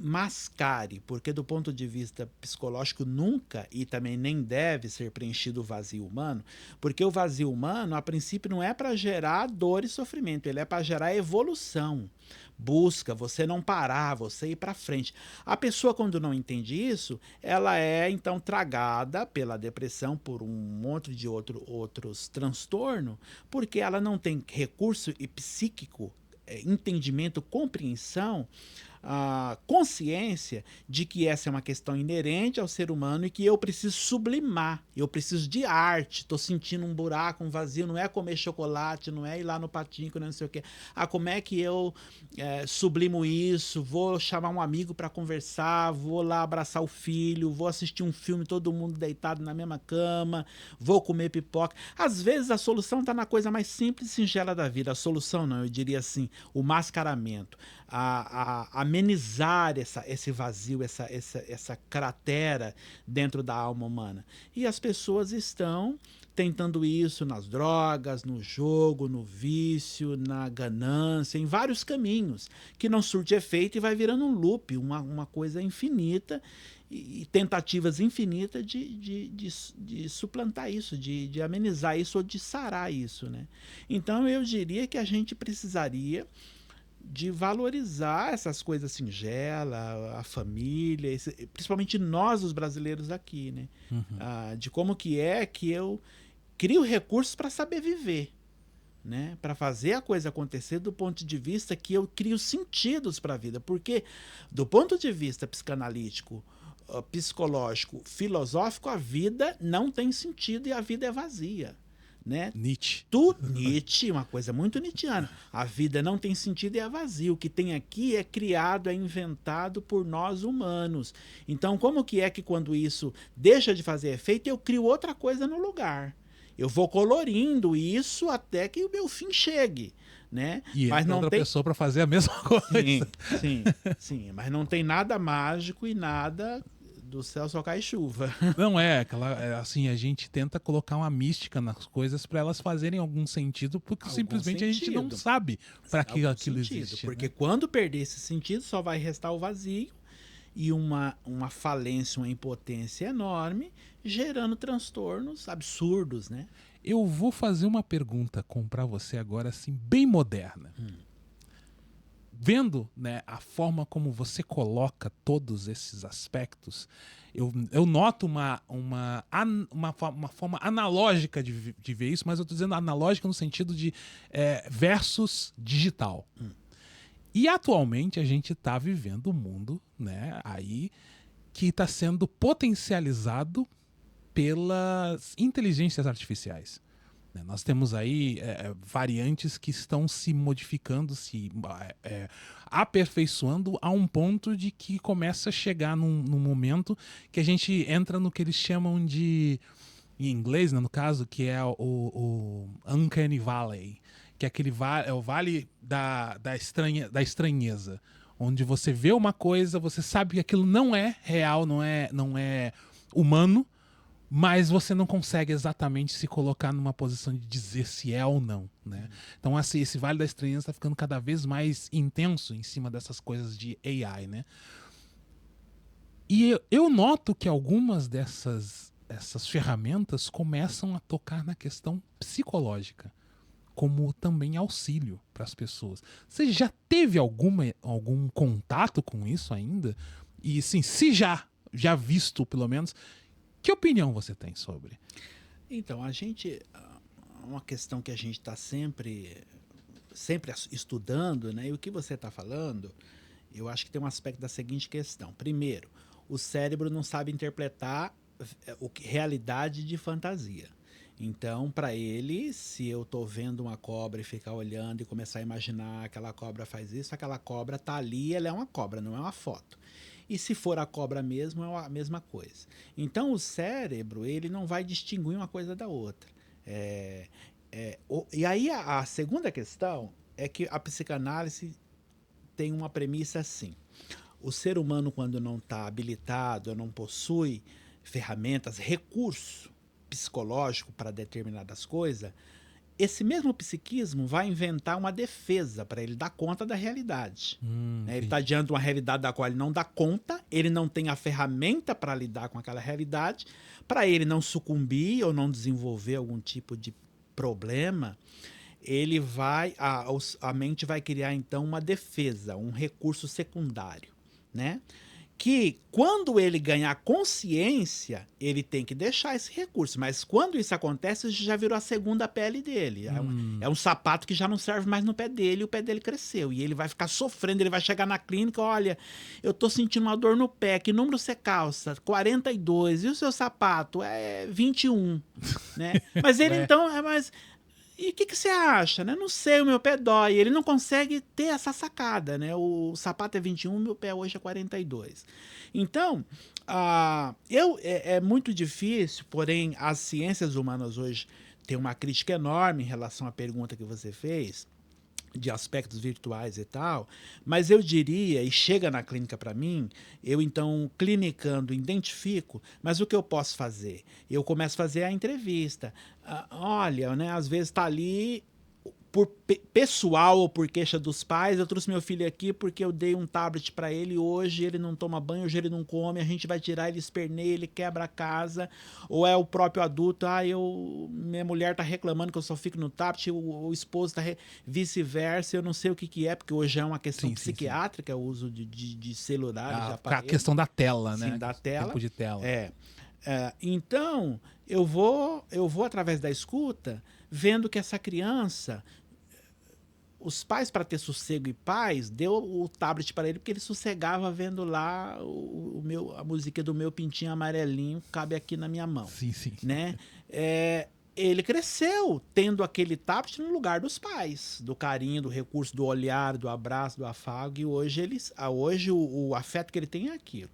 mascare, porque do ponto de vista psicológico nunca e também nem deve ser preenchido o vazio humano, porque o vazio humano a princípio não é para gerar dor e sofrimento, ele é para gerar evolução, busca, você não parar, você ir para frente. A pessoa, quando não entende isso, ela é então tragada pela depressão, por um monte de outros transtornos, porque ela não tem recurso e psíquico, entendimento, compreensão consciência de que essa é uma questão inerente ao ser humano e que eu preciso sublimar, eu preciso de arte. Estou sentindo um buraco, um vazio, não é comer chocolate, não é ir lá no patinco, não sei o quê. Como é que eu sublimo isso? Vou chamar um amigo para conversar, vou lá abraçar o filho, vou assistir um filme, todo mundo deitado na mesma cama, vou comer pipoca. Às vezes a solução está na coisa mais simples e singela da vida. A solução não, eu diria assim, o mascaramento, amenizar esse vazio, essa cratera dentro da alma humana. E as pessoas estão tentando isso nas drogas, no jogo, no vício, na ganância, em vários caminhos, que não surte efeito e vai virando um loop, uma coisa infinita, e tentativas infinitas de suplantar isso, de amenizar isso ou de sarar isso, né? Então eu diria que a gente precisaria de valorizar essas coisas singelas, a família, principalmente nós, os brasileiros aqui, né? De como que eu crio recursos para saber viver, né? Para fazer a coisa acontecer do ponto de vista que eu crio sentidos para a vida, porque do ponto de vista psicanalítico, psicológico, filosófico, a vida não tem sentido e a vida é vazia, né? Nietzsche. Nietzsche, uma coisa muito nietzschiana. A vida não tem sentido e é vazio. O que tem aqui é criado, é inventado por nós humanos. Então, como que é que quando isso deixa de fazer efeito, eu crio outra coisa no lugar? Eu vou colorindo isso até que o meu fim chegue, né? E mas não outra tem pessoa para fazer a mesma coisa. Sim. Mas não tem nada mágico e nada do céu só cai chuva. Não assim, a gente tenta colocar uma mística nas coisas para elas fazerem algum sentido, porque simplesmente a gente não sabe para que aquilo existe. Porque né? quando perder esse sentido, só vai restar o vazio e uma falência, uma impotência enorme, gerando transtornos absurdos, né? Eu vou fazer uma pergunta para você agora, assim, bem moderna. Vendo, né, a forma como você coloca todos esses aspectos, eu noto uma forma analógica de ver isso, mas eu estou dizendo analógica no sentido de versus digital. E atualmente a gente está vivendo um mundo, né, aí que está sendo potencializado pelas inteligências artificiais. Nós temos aí variantes que estão se modificando, se aperfeiçoando a um ponto de que começa a chegar num momento que a gente entra no que eles chamam de, em inglês, né, no caso, que é o Uncanny Valley, que é o vale da estranheza, onde você vê uma coisa, você sabe que aquilo não é real, não é humano, mas você não consegue exatamente se colocar numa posição de dizer se é ou não, né? Então, assim, esse Vale da Estranheza está ficando cada vez mais intenso em cima dessas coisas de AI, né? E eu noto que algumas essas ferramentas começam a tocar na questão psicológica, como também auxílio para as pessoas. Você já teve algum contato com isso ainda? E, assim, se já visto, pelo menos, que opinião você tem sobre? Então, uma questão que a gente está sempre estudando, né? E o que você está falando, eu acho que tem um aspecto da seguinte questão. Primeiro, o cérebro não sabe interpretar realidade de fantasia. Então, para ele, se eu estou vendo uma cobra e ficar olhando e começar a imaginar aquela cobra faz isso, aquela cobra está ali, ela é uma cobra, não é uma foto. E se for a cobra mesmo, é a mesma coisa. Então, o cérebro, ele não vai distinguir uma coisa da outra. E aí, a segunda questão é que a psicanálise tem uma premissa assim. O ser humano, quando não está habilitado, não possui ferramentas, recurso psicológico para determinadas coisas, esse mesmo psiquismo vai inventar uma defesa para ele dar conta da realidade. Ele está diante de uma realidade da qual ele não dá conta, ele não tem a ferramenta para lidar com aquela realidade, para ele não sucumbir ou não desenvolver algum tipo de problema, a mente vai criar então uma defesa, um recurso secundário, né? que quando ele ganhar consciência, ele tem que deixar esse recurso. Mas quando isso acontece, já virou a segunda pele dele. É um sapato que já não serve mais no pé dele, e o pé dele cresceu. E ele vai ficar sofrendo, ele vai chegar na clínica, olha, eu tô sentindo uma dor no pé, que número você calça? 42, e o seu sapato? É 21, né? Mas ele então, e o que você acha, né? Não sei, o meu pé dói. Ele não consegue ter essa sacada, né? O sapato é 21, meu pé hoje é 42. Então, é muito difícil, porém, as ciências humanas hoje têm uma crítica enorme em relação à pergunta que você fez, de aspectos virtuais e tal, mas eu diria, e chega na clínica para mim, eu então, clinicando, identifico, mas o que eu posso fazer? Eu começo a fazer a entrevista. Olha, né, às vezes está ali por pessoal ou por queixa dos pais, eu trouxe meu filho aqui porque eu dei um tablet para ele, hoje ele não toma banho, hoje ele não come, a gente vai tirar, ele esperneia, ele quebra a casa, ou é o próprio adulto, minha mulher tá reclamando que eu só fico no tablet, o esposo tá vice-versa, eu não sei o que é, porque hoje é uma questão psiquiátrica, o uso de celulares, de aparelhos. A questão da tela, né? Sim, da tela. Tempo de tela. Então, eu vou através da escuta, vendo que essa criança, os pais, para ter sossego e paz, deu o tablet para ele porque ele sossegava vendo lá a música do meu pintinho amarelinho, cabe aqui na minha mão. Sim, sim. Né? Ele cresceu tendo aquele tablet no lugar dos pais, do carinho, do recurso, do olhar, do abraço, do afago, e hoje o afeto que ele tem é aquilo.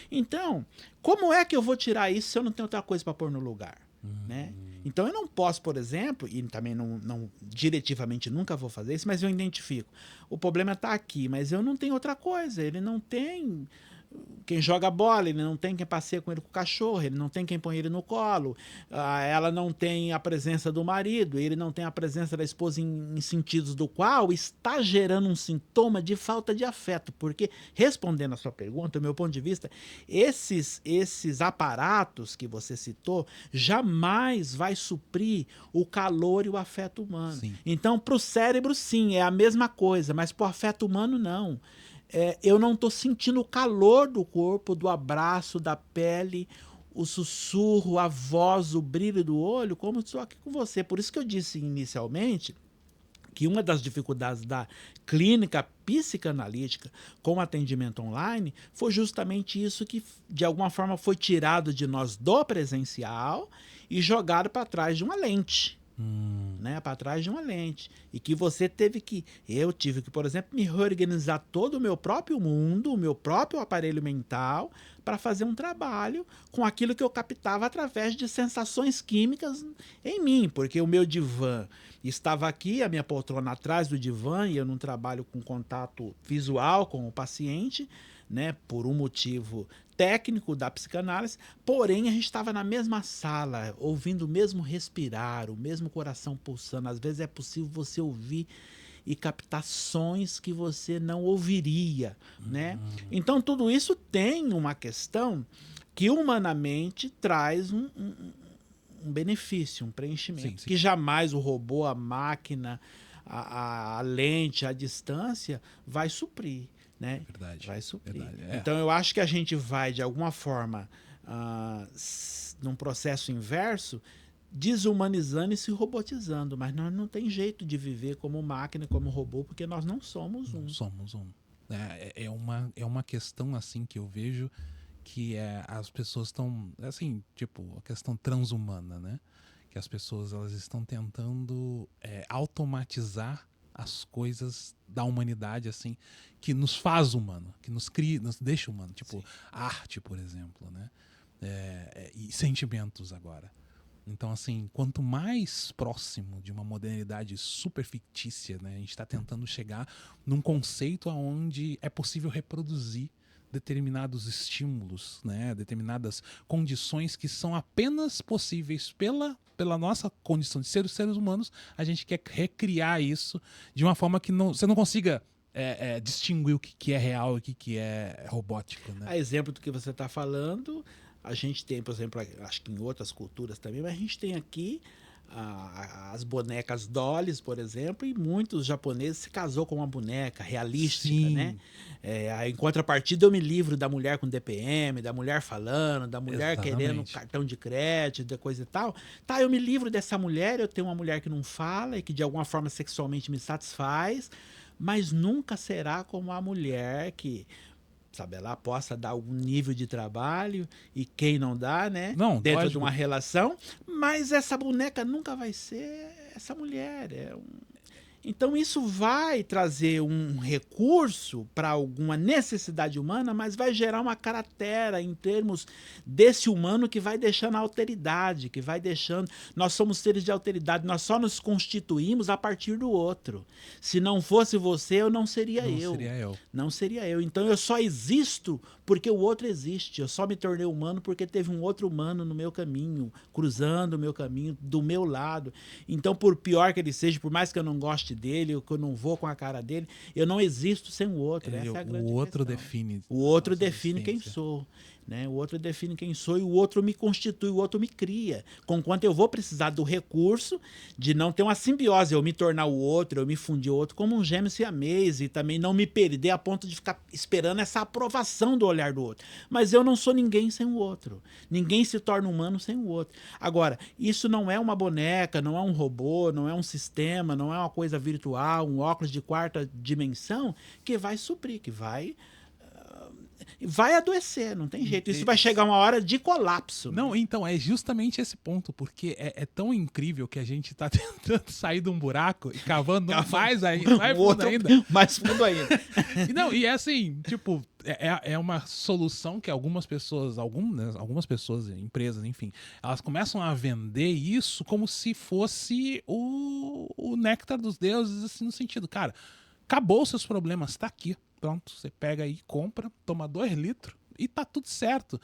Então, como é que eu vou tirar isso se eu não tenho outra coisa para pôr no lugar? Né? Então eu não posso, por exemplo, e também não diretivamente nunca vou fazer isso, mas eu identifico. O problema está aqui, mas eu não tenho outra coisa. Ele não tem quem joga bola, ele não tem quem passeia com ele com o cachorro, ele não tem quem põe ele no colo, ela não tem a presença do marido, ele não tem a presença da esposa em sentidos do qual está gerando um sintoma de falta de afeto, porque, respondendo a sua pergunta, do meu ponto de vista, esses aparatos que você citou jamais vai suprir o calor e o afeto humano. Sim. Então, para o cérebro, sim, é a mesma coisa, mas para o afeto humano, não. Eu não estou sentindo o calor do corpo, do abraço, da pele, o sussurro, a voz, o brilho do olho, como estou aqui com você. Por isso que eu disse inicialmente que uma das dificuldades da clínica psicanalítica com atendimento online foi justamente isso, que de alguma forma foi tirado de nós do presencial e jogado para trás de uma lente. Né, para trás de uma lente, e que eu tive que, por exemplo, me reorganizar todo o meu próprio mundo, o meu próprio aparelho mental, para fazer um trabalho com aquilo que eu captava através de sensações químicas em mim, porque o meu divã estava aqui, a minha poltrona atrás do divã, e eu não trabalho com contato visual com o paciente, né, por um motivo técnico da psicanálise, porém a gente estava na mesma sala, ouvindo o mesmo respirar, o mesmo coração pulsando. Às vezes é possível você ouvir e captar sons que você não ouviria, né? Então tudo isso tem uma questão que humanamente traz um benefício, um preenchimento, que jamais o robô, a máquina, a lente, a distância vai suprir. Né? Verdade. Vai suprir. Verdade. Então eu acho que a gente vai, de alguma forma, num processo inverso, desumanizando e se robotizando, mas nós não tem jeito de viver como máquina, como robô, porque nós não somos um. Não somos um. É uma questão assim que eu vejo que as pessoas estão, assim, tipo, a questão transhumana, né? Que as pessoas elas estão tentando automatizar as coisas da humanidade, assim, que nos faz humano, que nos cria, nos deixa humano, tipo, arte, por exemplo, né? E sentimentos agora. Então, assim, quanto mais próximo de uma modernidade super fictícia, né, a gente está tentando chegar num conceito onde é possível reproduzir determinados estímulos, né, determinadas condições que são apenas possíveis pela nossa condição de seres humanos. A gente quer recriar isso de uma forma que você não consiga distinguir o que é real e o que é robótico, né? A exemplo do que você está falando, a gente tem, por exemplo, acho que em outras culturas também, mas a gente tem aqui as bonecas Dollys, por exemplo, e muitos japoneses se casou com uma boneca realística, Sim. né? Em contrapartida, eu me livro da mulher com DPM, da mulher falando, da mulher querendo cartão de crédito, coisa e tal. Tá, eu me livro dessa mulher, eu tenho uma mulher que não fala e que de alguma forma sexualmente me satisfaz, mas nunca será como a mulher que, sabe, ela possa dar algum nível de trabalho e quem não dá, né? Não, dentro lógico. de uma relação, mas essa boneca nunca vai ser essa mulher. Então isso vai trazer um recurso para alguma necessidade humana, mas vai gerar uma cratera em termos desse humano que vai deixando a alteridade, que vai deixando... Nós somos seres de alteridade, nós só nos constituímos a partir do outro. Se não fosse você, eu não seria eu. Não seria eu. Não seria eu. Então eu só existo porque o outro existe. Eu só me tornei humano porque teve um outro humano no meu caminho, cruzando o meu caminho, do meu lado. Então, por pior que ele seja, por mais que eu não goste dele, ou que eu não vou com a cara dele, eu não existo sem o outro. Essa é a grande o outro questão. define. O outro define quem sou. Né? O outro define quem sou e o outro me constitui, o outro me cria. Conquanto eu vou precisar do recurso de não ter uma simbiose, eu me tornar o outro, eu me fundir o outro como um gêmeo siamês e também não me perder a ponto de ficar esperando essa aprovação do olhar do outro. Mas eu não sou ninguém sem o outro. Ninguém se torna humano sem o outro. Agora, isso não é uma boneca, não é um robô, não é um sistema, não é uma coisa virtual, um óculos de quarta dimensão que vai suprir, que vai adoecer, não tem jeito. Isso vai chegar uma hora de colapso. Não, né? Então, é justamente esse ponto, porque é tão incrível que a gente tá tentando sair de um buraco e cavando mais ainda, mais fundo ainda. Mais fundo ainda. E é assim, tipo, é uma solução que algumas pessoas, empresas, enfim, elas começam a vender isso como se fosse o néctar dos deuses, assim, no sentido, cara, acabou os seus problemas, tá aqui. Pronto, você pega aí, compra, toma 2 litros e tá tudo certo.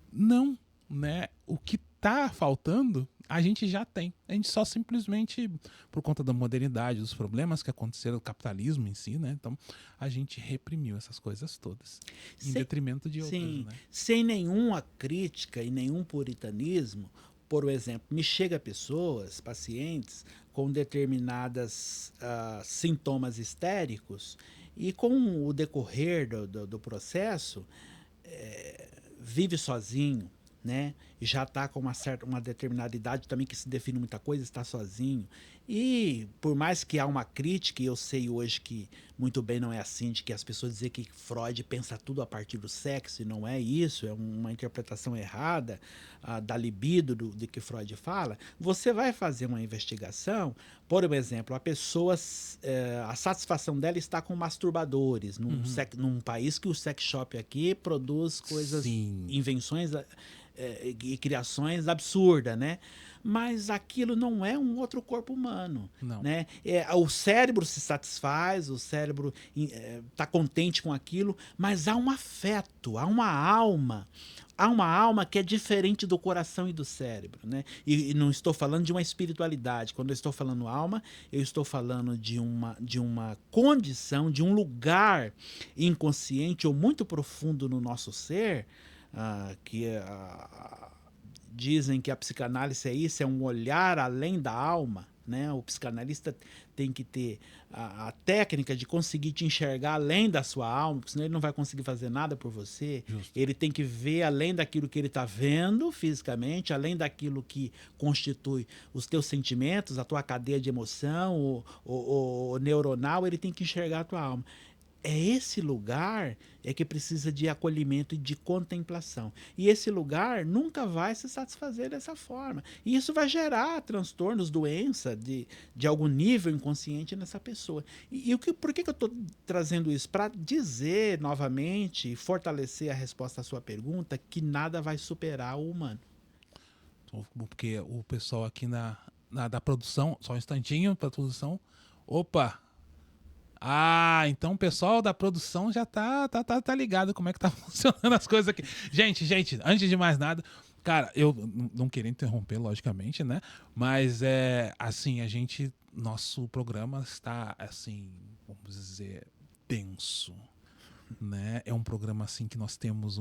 Não, né? O que tá faltando, a gente já tem. A gente só simplesmente, por conta da modernidade, dos problemas que aconteceram, do capitalismo em si, né? Então, a gente reprimiu essas coisas todas, em detrimento de outras, sim, né? Sem nenhuma crítica e nenhum puritanismo, por exemplo, me chega pessoas, pacientes, com determinadas sintomas histéricos e com o decorrer do processo, vive sozinho, né? Já está com uma determinada idade também que se define muita coisa, está sozinho. E por mais que há uma crítica, e eu sei hoje que muito bem não é assim, de que as pessoas dizem que Freud pensa tudo a partir do sexo, e não é isso, é uma interpretação errada da libido de que Freud fala, você vai fazer uma investigação, por exemplo, a pessoa, a satisfação dela está com masturbadores, num país que o sex shop aqui produz coisas, invenções e criações absurdas, né? Mas aquilo não é um outro corpo humano. Não. Né? O cérebro se satisfaz, o cérebro está contente com aquilo, mas há um afeto, há uma alma. Há uma alma que é diferente do coração e do cérebro. Né? E não estou falando de uma espiritualidade. Quando eu estou falando alma, eu estou falando de uma condição, de um lugar inconsciente ou muito profundo no nosso ser, dizem que a psicanálise é isso, é um olhar além da alma, né? O psicanalista tem que ter a técnica de conseguir te enxergar além da sua alma, porque senão ele não vai conseguir fazer nada por você. Justo. Ele tem que ver além daquilo que ele está vendo fisicamente, além daquilo que constitui os teus sentimentos, a tua cadeia de emoção, o neuronal, ele tem que enxergar a tua alma. É esse lugar que precisa de acolhimento e de contemplação. E esse lugar nunca vai se satisfazer dessa forma. E isso vai gerar transtornos, doença de algum nível inconsciente nessa pessoa. Por que eu estou trazendo isso? Para dizer novamente, fortalecer a resposta à sua pergunta, que nada vai superar o humano. Porque o pessoal aqui da produção, só um instantinho para a produção. Opa! Então o pessoal da produção já tá ligado como é que tá funcionando as coisas aqui. Gente, antes de mais nada, cara, eu não queria interromper, logicamente, né? Mas assim, nosso programa está, assim, vamos dizer, denso, né? É um programa, assim, que nós temos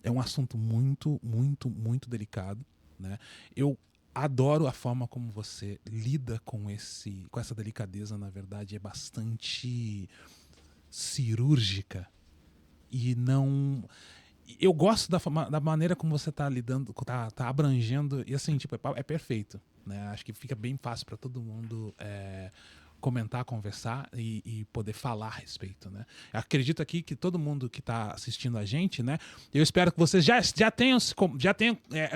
é um assunto muito, muito, muito delicado, né? Eu adoro a forma como você lida com essa delicadeza, na verdade, é bastante cirúrgica e não... Eu gosto da maneira como você tá lidando, tá abrangendo, e assim, tipo, é perfeito, né? Acho que fica bem fácil para todo mundo comentar, conversar e poder falar a respeito, né? Eu acredito aqui que todo mundo que está assistindo a gente, né? Eu espero que vocês já tenham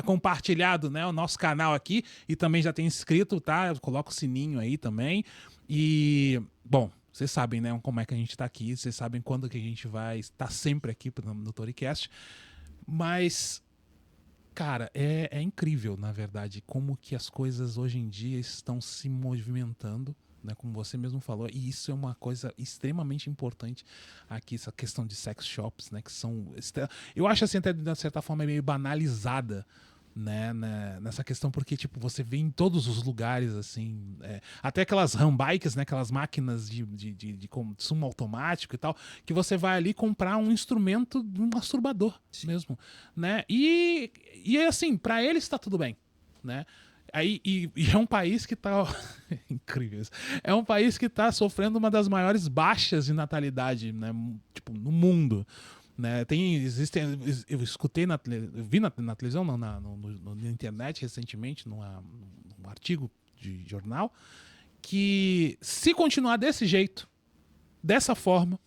compartilhado, né, o nosso canal aqui e também já tenham inscrito, tá? Eu coloco o sininho aí também. E, bom, vocês sabem, né, como é que a gente está aqui, vocês sabem quando que a gente vai estar sempre aqui no Toricast. Mas, cara, é incrível, na verdade, como que as coisas hoje em dia estão se movimentando, né, como você mesmo falou, e isso é uma coisa extremamente importante aqui, essa questão de sex shops, né, que são... Eu acho assim, até de certa forma, meio banalizada, né, nessa questão, porque tipo, você vê em todos os lugares, assim, até aquelas handbikes, né, aquelas máquinas de consumo automático e tal, que você vai ali comprar um instrumento de um masturbador mesmo, né, e assim, pra eles tá tudo bem, né. Aí, e é um país que tá... Incrível isso. É um país que tá sofrendo uma das maiores baixas de natalidade, né, tipo, no mundo, né? Eu escutei, eu vi na televisão, não, na internet recentemente, num artigo de jornal, que se continuar desse jeito, dessa forma,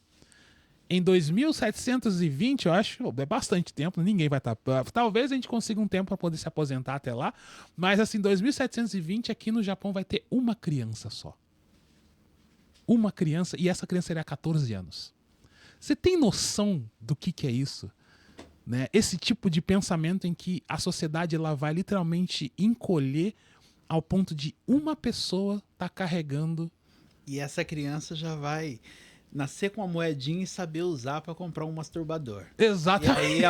em 2720, eu acho, é bastante tempo, ninguém vai estar... Talvez a gente consiga um tempo para poder se aposentar até lá, mas assim, 2720 aqui no Japão vai ter uma criança só. Uma criança, e essa criança teria 14 anos. Você tem noção do que é isso? Né? Esse tipo de pensamento em que a sociedade ela vai literalmente encolher ao ponto de uma pessoa tá carregando. E essa criança já vai nascer com a moedinha e saber usar para comprar um masturbador. Exatamente. E aí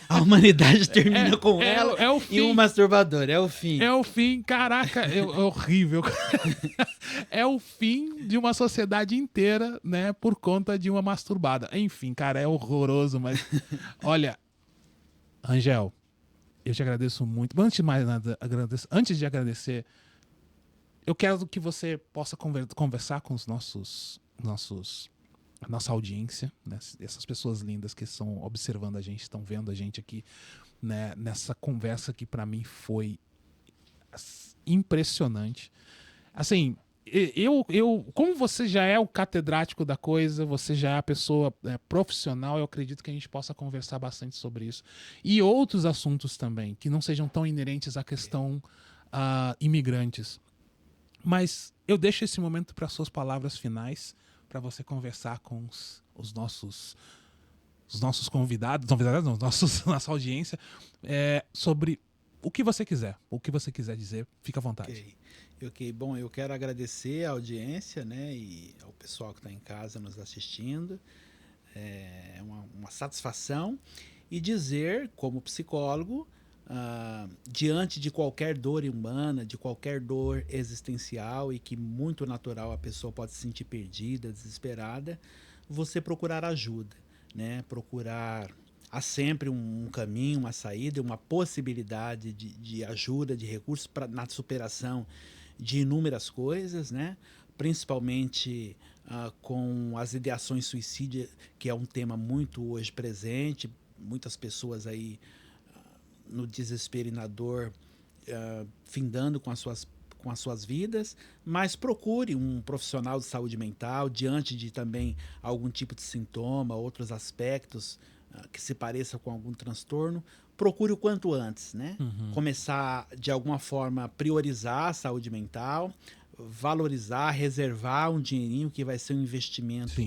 a humanidade termina com ela o fim. E um masturbador. É o fim. É o fim. Caraca, é horrível. É o fim de uma sociedade inteira, né, por conta de uma masturbada. Enfim, cara, é horroroso, mas olha, Angel, eu te agradeço muito. Antes de mais nada, antes de agradecer, eu quero que você possa conversar com os nossa audiência, né? Essas pessoas lindas que estão observando a gente, estão vendo a gente aqui, né? Nessa conversa que para mim foi impressionante. Assim, como você já é o catedrático da coisa, você já é a pessoa profissional, eu acredito que a gente possa conversar bastante sobre isso. E outros assuntos também, que não sejam tão inerentes à questão imigrantes. Mas eu deixo esse momento para suas palavras finais, para você conversar com os nossos convidados, não, nossa audiência, sobre o que você quiser dizer, fica à vontade. Ok, bom, eu quero agradecer à audiência, né, e ao pessoal que está em casa nos assistindo. É uma satisfação e dizer, como psicólogo, diante de qualquer dor humana, de qualquer dor existencial e que muito natural a pessoa pode se sentir perdida, desesperada, você procurar ajuda, né? Procurar... Há sempre um caminho, uma saída, uma possibilidade de ajuda, de recursos na superação de inúmeras coisas, né? Principalmente com as ideações suicidas, que é um tema muito hoje presente, muitas pessoas aí no desespero e na dor, findando com as suas vidas, mas procure um profissional de saúde mental diante de também algum tipo de sintoma, outros aspectos que se pareça com algum transtorno. Procure o quanto antes, né? Começar, de alguma forma, priorizar a saúde mental, valorizar, reservar um dinheirinho que vai ser um investimento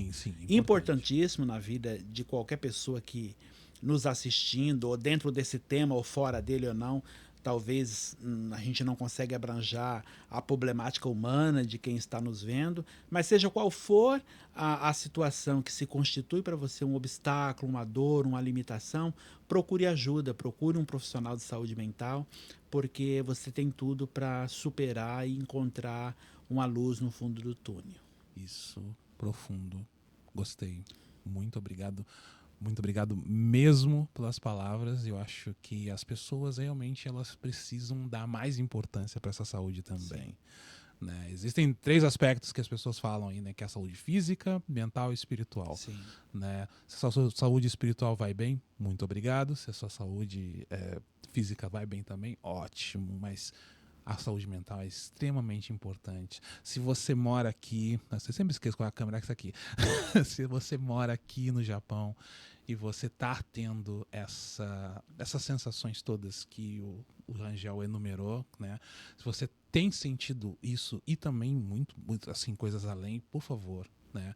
importantíssimo na vida de qualquer pessoa que nos assistindo, ou dentro desse tema, ou fora dele ou não. Talvez a gente não consiga abranger a problemática humana de quem está nos vendo, mas seja qual for a situação que se constitui para você um obstáculo, uma dor, uma limitação, procure ajuda, procure um profissional de saúde mental, porque você tem tudo para superar e encontrar uma luz no fundo do túnel. Isso, profundo. Gostei. Muito obrigado. muito obrigado mesmo pelas palavras. Eu acho que as pessoas realmente elas precisam dar mais importância para essa saúde também. Né? Existem 3 aspectos que as pessoas falam aí, né? Que é a saúde física, mental e espiritual. Sim. Né? Se a sua saúde espiritual vai bem, muito obrigado. Se a sua saúde física vai bem também, ótimo. Mas a saúde mental é extremamente importante. Se você mora aqui, você sempre esquece qual é a câmera que está aqui. Se você mora aqui no Japão e você está tendo essas sensações todas que o Rangel enumerou, né? Se você tem sentido isso e também muito assim, coisas além, por favor, né?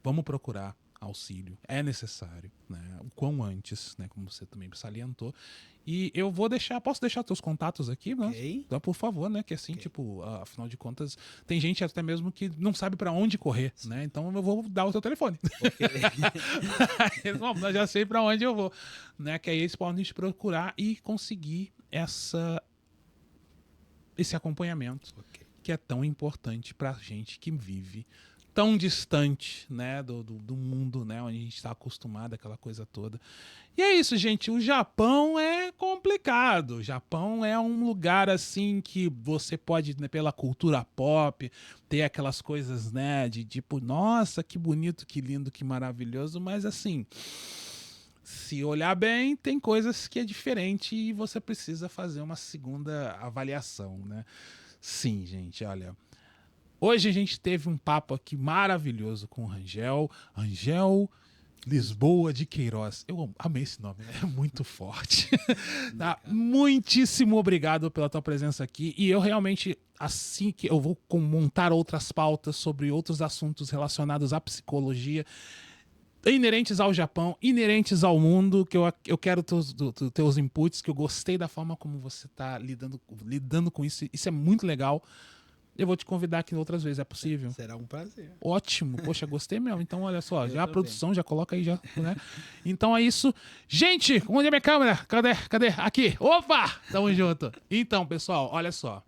Vamos procurar auxílio. É necessário, né? O quão antes, né? Como você também salientou. E eu vou posso deixar teus contatos aqui, né? Okay. Então, por favor, né? Que assim, tipo, afinal de contas, tem gente até mesmo que não sabe para onde correr, né? Então eu vou dar o teu telefone. Okay. Bom, eu já sei para onde eu vou, né? Que aí eles podem te procurar e conseguir esse acompanhamento, okay, que é tão importante pra gente que vive tão distante, né, do mundo, né, onde a gente está acostumado, aquela coisa toda. E é isso, gente. O Japão é complicado. O Japão é um lugar assim que você pode, né, pela cultura pop, ter aquelas coisas, né, de tipo, nossa, que bonito, que lindo, que maravilhoso, mas assim, se olhar bem, tem coisas que é diferente e você precisa fazer uma segunda avaliação, né? Sim, gente, olha. Hoje a gente teve um papo aqui maravilhoso com o Rangel Lisboa de Queiroz. Eu amei esse nome, é muito forte. Tá? Muitíssimo obrigado pela tua presença aqui. E eu realmente, assim que eu vou montar outras pautas sobre outros assuntos relacionados à psicologia, inerentes ao Japão, inerentes ao mundo, que eu quero teus inputs, que eu gostei da forma como você está lidando com isso. Isso é muito legal. Eu vou te convidar aqui outras vezes, é possível? Será um prazer. Ótimo, poxa, gostei mesmo. Então, olha só, já a produção, já coloca aí, já, né? Então é isso. Gente, onde é minha câmera? Cadê? Aqui. Opa! Tamo junto. Então, pessoal, olha só.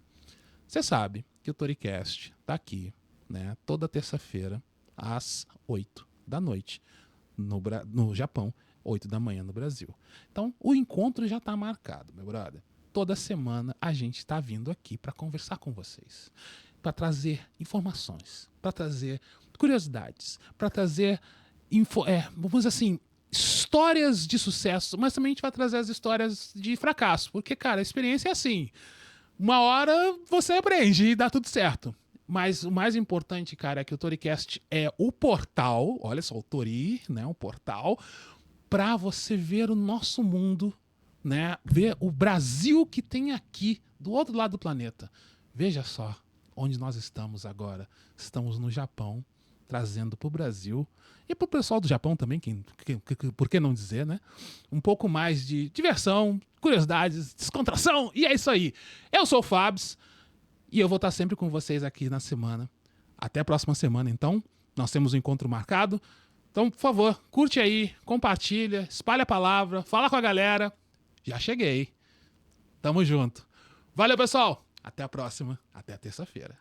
Você sabe que o Toricast tá aqui, né? Toda terça-feira, às 8 da noite, no Japão, 8 da manhã no Brasil. Então, o encontro já tá marcado, meu brother. Toda semana a gente está vindo aqui para conversar com vocês, para trazer informações, para trazer curiosidades, para trazer, vamos dizer assim, histórias de sucesso, mas também a gente vai trazer as histórias de fracasso, porque, cara, a experiência é assim, uma hora você aprende e dá tudo certo. Mas o mais importante, cara, é que o Toricast é o portal, olha só, o Tori, né, o portal, para você ver o nosso mundo, né, ver o Brasil que tem aqui do outro lado do planeta. Veja só onde nós estamos agora. Estamos no Japão, trazendo para o Brasil e para o pessoal do Japão também, por que não dizer, né? Um pouco mais de diversão, curiosidades, descontração, e é isso aí. Eu sou o Fabs e eu vou estar sempre com vocês aqui na semana. Até a próxima semana, então. Nós temos um encontro marcado. Então, por favor, curte aí, compartilha, espalha a palavra, fala com a galera. Já cheguei. Tamo junto. Valeu, pessoal. Até a próxima. Até a terça-feira.